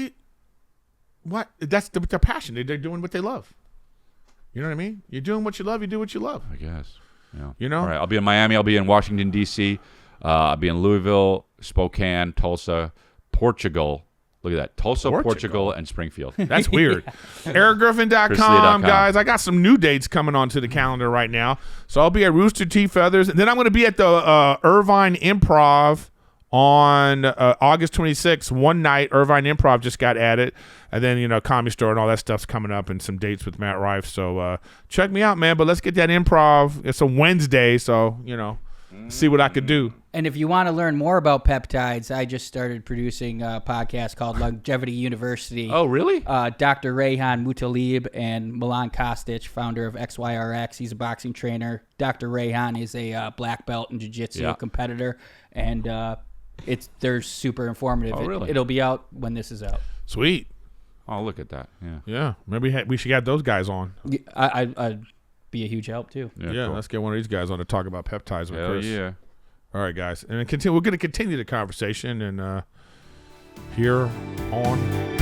that's their passion. They're doing what they love. You know what I mean? You're doing what you love. You do what you love. I guess. Yeah. You know? All right. I'll be in Miami. I'll be in Washington, D.C. I'll be in Louisville, Spokane, Tulsa, Portugal. Look at that. Tulsa, Portugal and Springfield. That's weird. ErikGriffin.com, guys. I got some new dates coming onto the calendar right now. So I'll be at Rooster Teeth Feathers. And then I'm going to be at the Irvine Improv on August 26th. One night, Irvine Improv just got added. And then, Comedy Store and all that stuff's coming up and some dates with Matt Rife. So check me out, man. But let's get that improv. It's a Wednesday, so, see what I could do. And if you want to learn more about peptides, I just started producing a podcast called Longevity University. Oh, really? Dr. Rayhan Mutalib and Milan Kostic, founder of XYRX. He's a boxing trainer. Dr. Rayhan is a black belt and jiu-jitsu competitor. And they're super informative. Oh, really? It'll be out when this is out. Sweet. Oh, look at that. Yeah. Yeah. Maybe we should get those guys on. I'd be a huge help, too. Yeah, cool. Let's get one of these guys on to talk about peptides with Hell Chris. yeah. All right, guys. And we're going to continue the conversation and here on